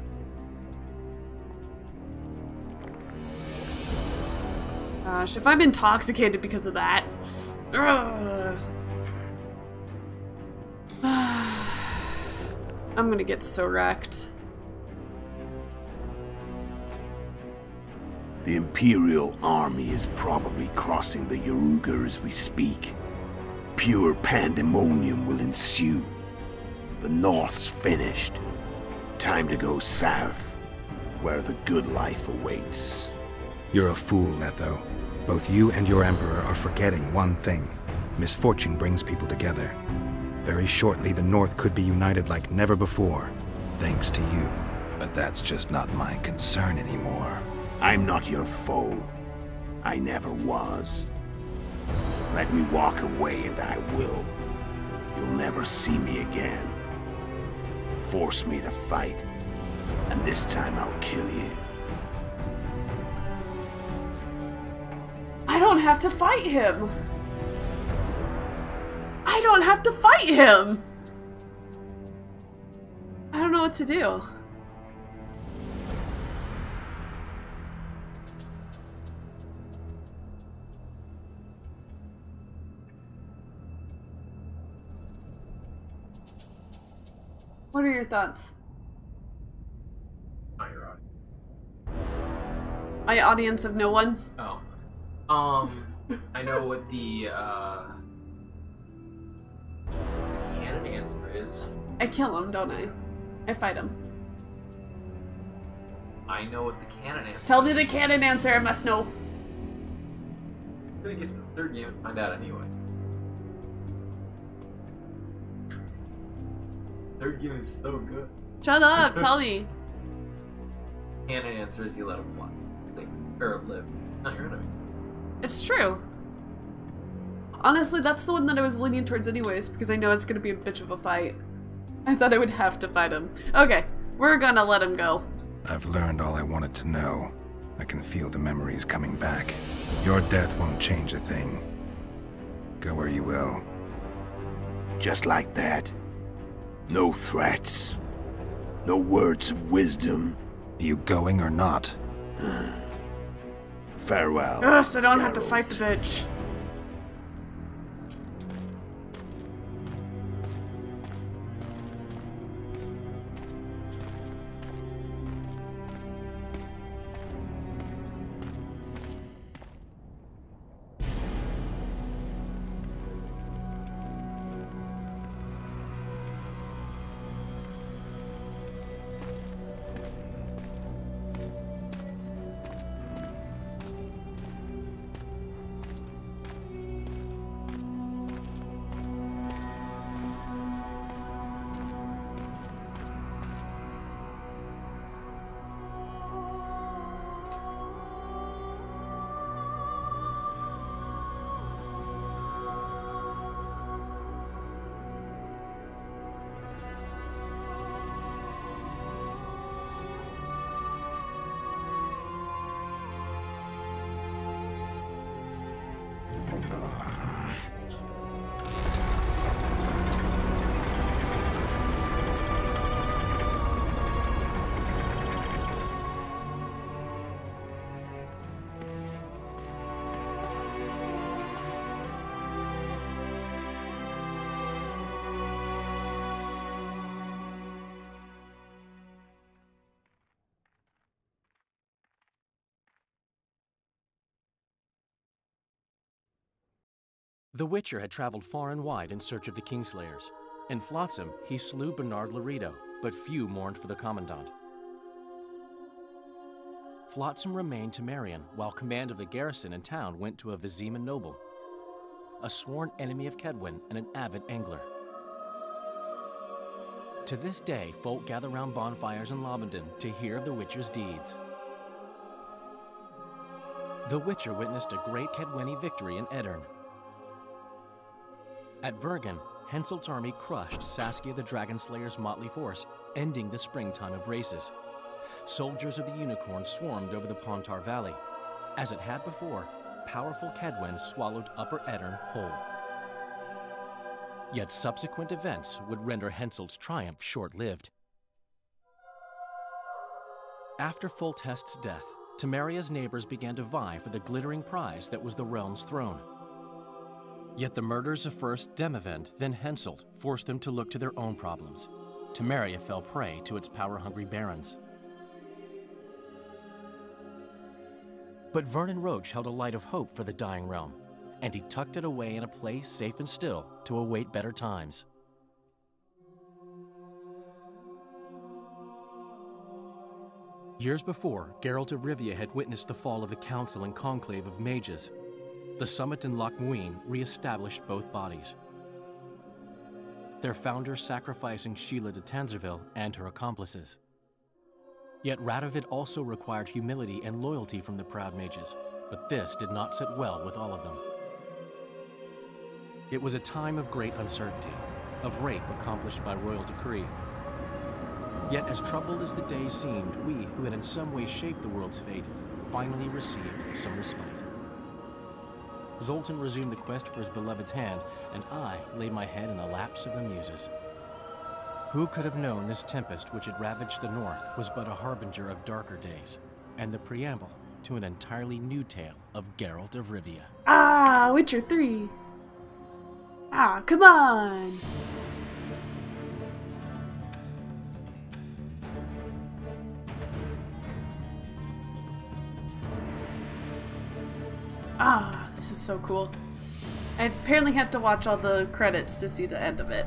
Gosh, if I'm intoxicated because of that... Ugh. I'm gonna get so wrecked. The Imperial army is probably crossing the Yaruga as we speak. Pure pandemonium will ensue. The North's finished. Time to go south, where the good life awaits. You're a fool, Letho. Both you and your Emperor are forgetting one thing. Misfortune brings people together. Very shortly, the North could be united like never before, thanks to you. But that's just not my concern anymore. I'm not your foe. I never was. Let me walk away and I will. You'll never see me again. Force me to fight, and this time I'll kill you. I don't have to fight him! I don't have to fight him! I don't know what to do. What are your thoughts? Not your audience. My audience of no one? Oh. I know what the canon answer is. I kill him, don't I? I fight him. I know what the canon answer is. Tell me the canon answer, I must know. I'm gonna get to the third game and find out anyway. Third game is so good. Shut up, tell me. Canon answer is you let him fly. Or live. Not your enemy. It's true. Honestly, that's the one that I was leaning towards anyways, because I know it's gonna be a bitch of a fight. I thought I would have to fight him. Okay, we're gonna let him go. I've learned all I wanted to know. I can feel the memories coming back. Your death won't change a thing. Go where you will. Just like that. No threats. No words of wisdom. You going or not? Farewell. Ugh, so I don't have to fight the bitch. The Witcher had traveled far and wide in search of the Kingslayers. In Flotsam, he slew Bernard Laredo, but few mourned for the Commandant. Flotsam remained to Marion, while command of the garrison and town went to a Viziman noble, a sworn enemy of Kedwen and an avid angler. To this day, folk gather round bonfires in Lobenden to hear of the Witcher's deeds. The Witcher witnessed a great Kedweni victory in Edirn. At Vergen, Henselt's army crushed Saskia the Dragonslayer's motley force, ending the springtime of races. Soldiers of the Unicorn swarmed over the Pontar Valley. As it had before, powerful Kedwen swallowed Upper Edirn whole. Yet subsequent events would render Henselt's triumph short-lived. After Foltest's death, Temeria's neighbors began to vie for the glittering prize that was the realm's throne. Yet the murders of first Demavend, then Henselt, forced them to look to their own problems. Temeria fell prey to its power-hungry barons. But Vernon Roche held a light of hope for the dying realm, and he tucked it away in a place safe and still to await better times. Years before, Geralt of Rivia had witnessed the fall of the Council and Conclave of Mages. The summit in Loch Muin re-established both bodies, their founders sacrificing Sheila de Tanzerville and her accomplices. Yet Radovid also required humility and loyalty from the proud mages, but this did not sit well with all of them. It was a time of great uncertainty, of rape accomplished by royal decree. Yet as troubled as the days seemed, we, who had in some way shaped the world's fate, finally received some respite. Zoltan resumed the quest for his beloved's hand, and I laid my head in the laps of the muses. Who could have known this tempest which had ravaged the north was but a harbinger of darker days, and the preamble to an entirely new tale of Geralt of Rivia. Ah, Witcher 3! Ah, come on! Ah, this is so cool. I apparently have to watch all the credits to see the end of it.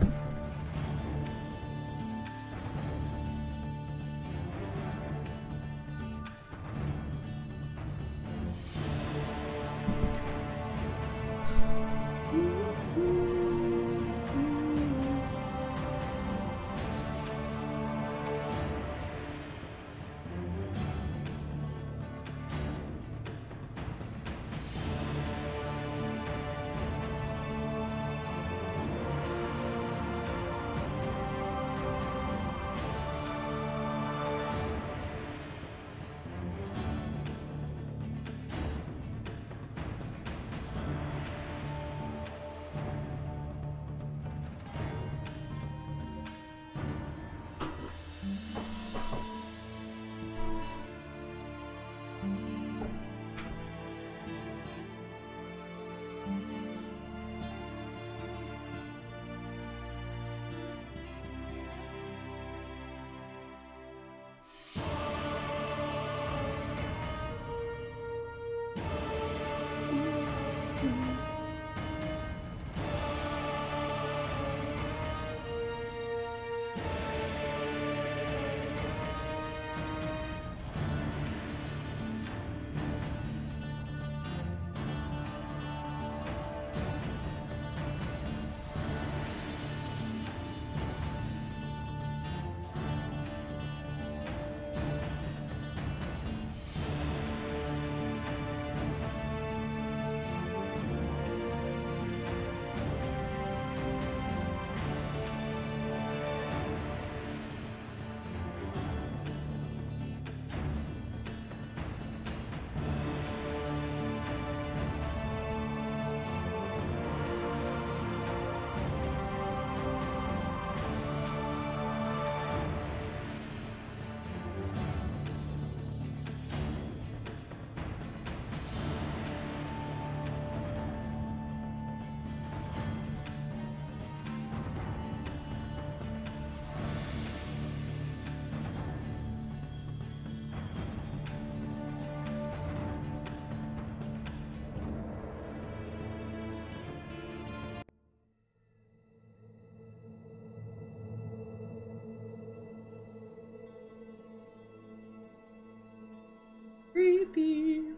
Creepy.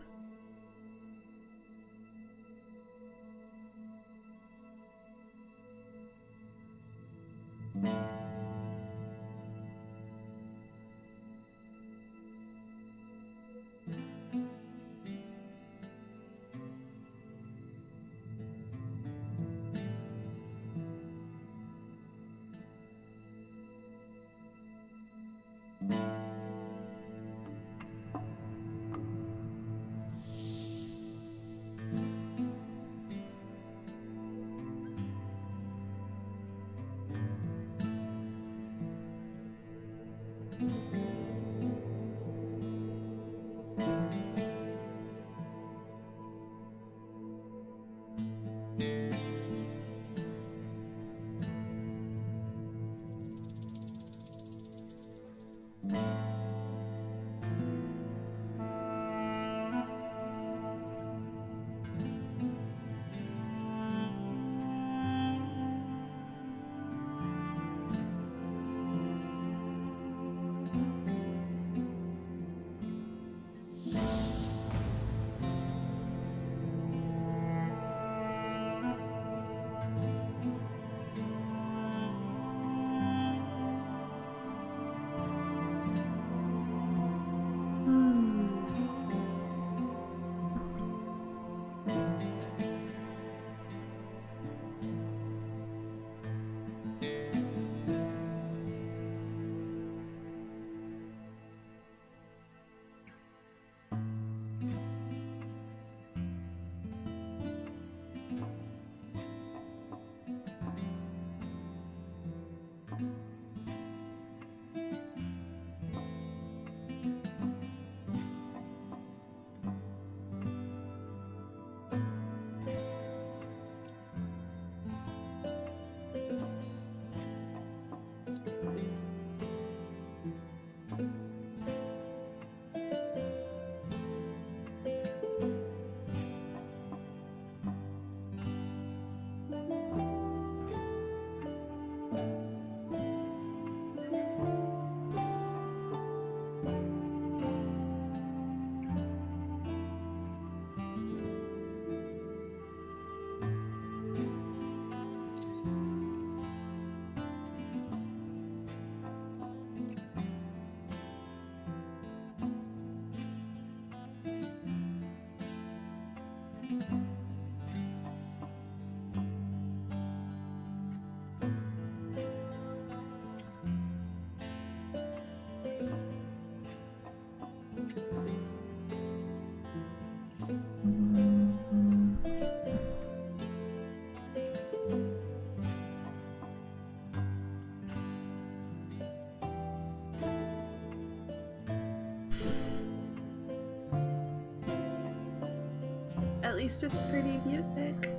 least it's pretty music.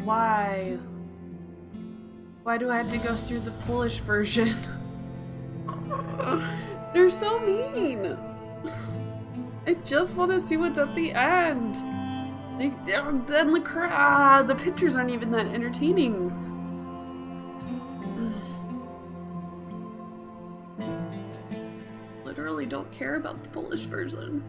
Why? Why do I have to go through the Polish version? They're so mean. I just want to see what's at the end. Then the pictures aren't even that entertaining. Literally don't care about the Polish version.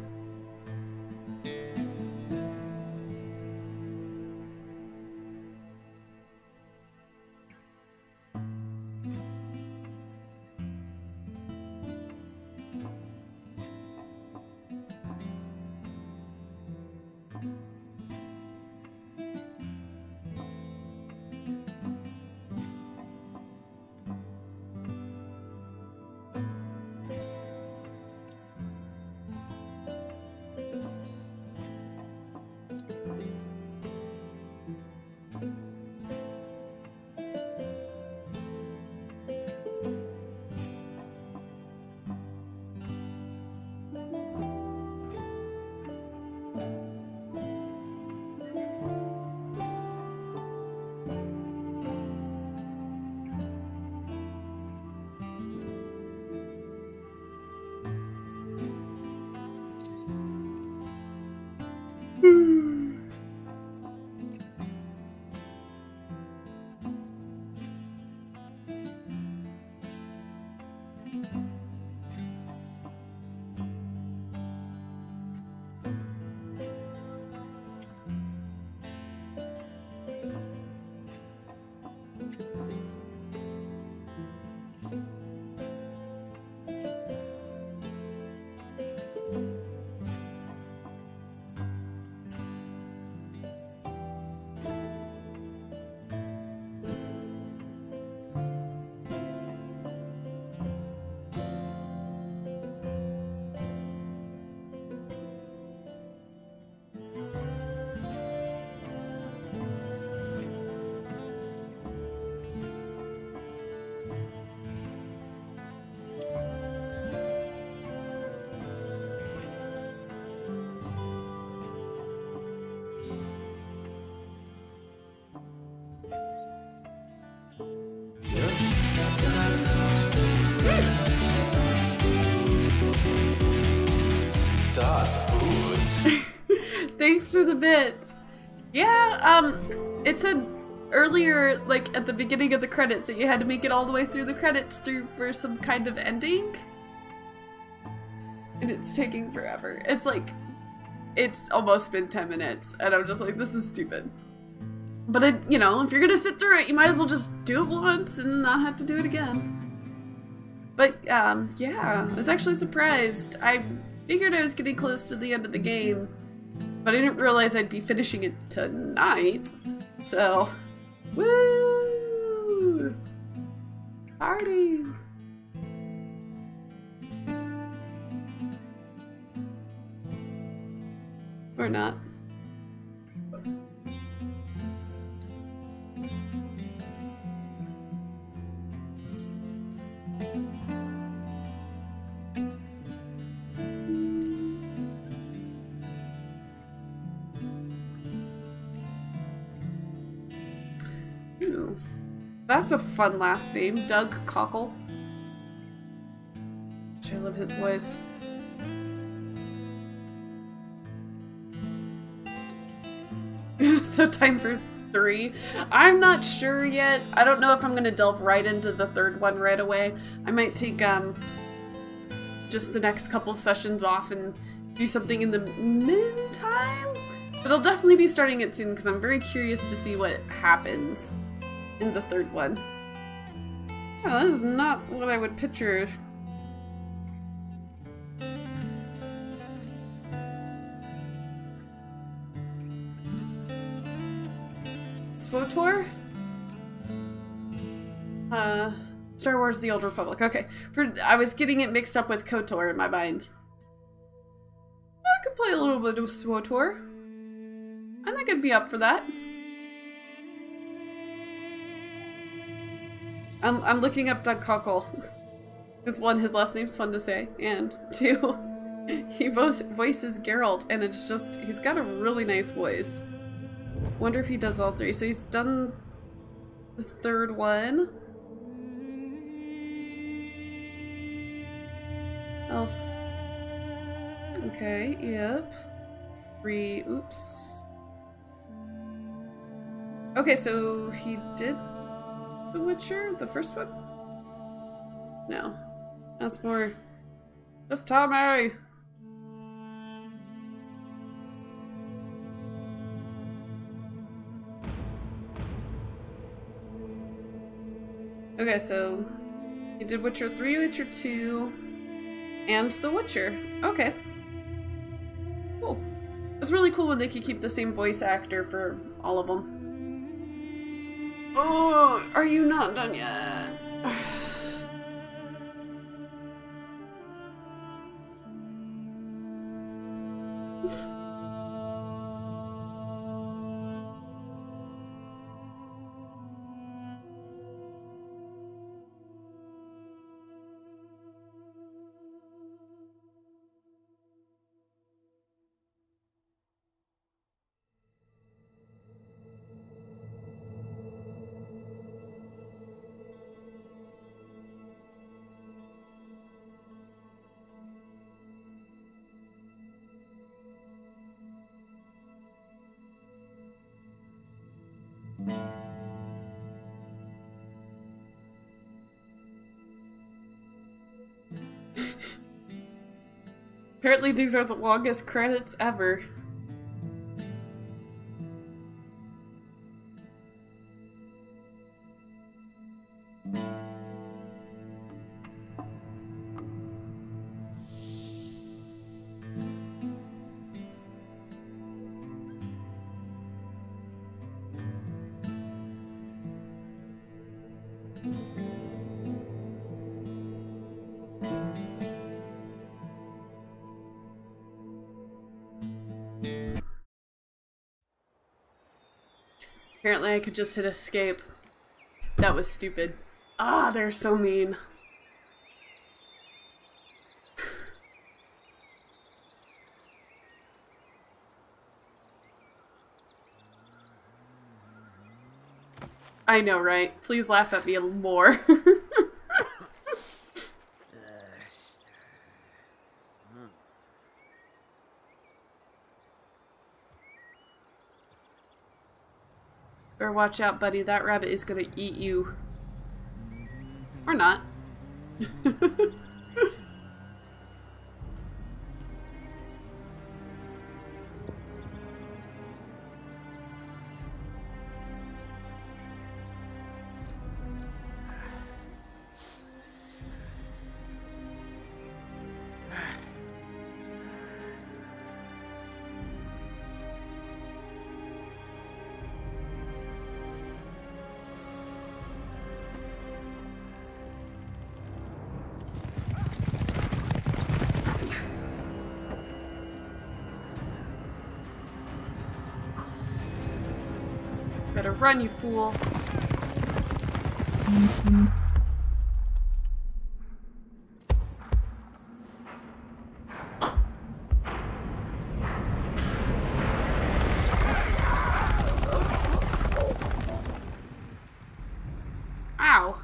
Thanks for the bits. Yeah, it said earlier, like at the beginning of the credits, that you had to make it all the way through the credits for some kind of ending. And it's taking forever. It's like, it's almost been 10 minutes, and I'm just like, this is stupid. But you know, if you're gonna sit through it, you might as well just do it once and not have to do it again. But, yeah, I was actually surprised. I figured I was getting close to the end of the game, but I didn't realize I'd be finishing it tonight. So, woo! Party! Or not. Ooh, that's a fun last name, Doug Cockle. I love his voice. So time for 3. I'm not sure yet. I don't know if I'm gonna delve right into the third one right away. I might take just the next couple sessions off and do something in the meantime. But I'll definitely be starting it soon because I'm very curious to see what happens in the third one. Oh, that is not what I would picture. SWTOR? Star Wars The Old Republic. Okay. I was getting it mixed up with KOTOR in my mind. I could play a little bit of SWTOR. I think I'd be up for that. I'm looking up Doug Cockle. Because 1, his last name's fun to say, and 2, he both voices Geralt, and it's just, he's got a really nice voice. Wonder if he does all three. So he's done the third one. Else. Okay, yep. 3, oops. Okay, so he did The Witcher? The first one? No. That's more... Just Tommy! Okay, so he did Witcher 3, Witcher 2, and The Witcher. Okay. Cool. It's really cool when they can keep the same voice actor for all of them. Oh, are you not done yet? Apparently these are the longest credits ever. Apparently I could just hit escape. That was stupid. Ah, they're so mean. I know, right? Please laugh at me a little more. Better watch out, buddy. That rabbit is gonna eat you. Or not. Better run, you fool. Ow.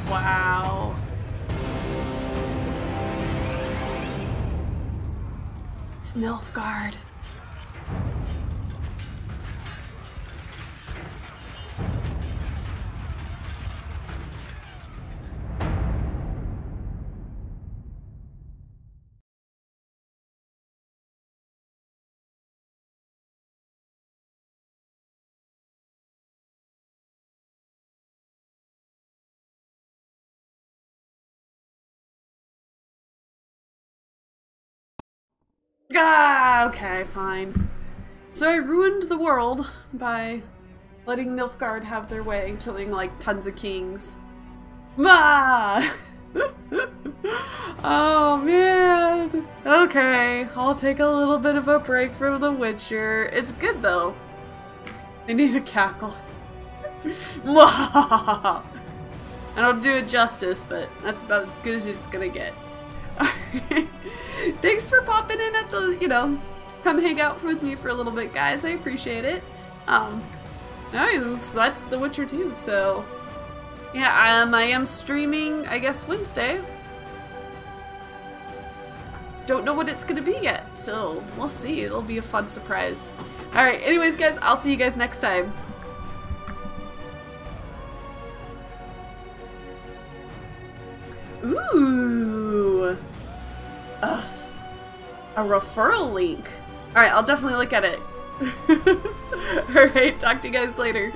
Wow. It's Nilfgaard. Ah, okay, fine. So I ruined the world by letting Nilfgaard have their way and killing like tons of kings. Ah! Oh man. Okay, I'll take a little bit of a break from The Witcher. It's good though. I need a cackle. I don't do it justice, but that's about as good as it's gonna get. Thanks for popping in at the, you know, come hang out with me for a little bit, guys. I appreciate it. That's The Witcher 2, so yeah, I am streaming, I guess, Wednesday. Don't know what it's gonna be yet, so we'll see. It'll be a fun surprise. Alright, anyways, guys, I'll see you guys next time. Ooh. A referral link. Alright, I'll definitely look at it. Alright, talk to you guys later.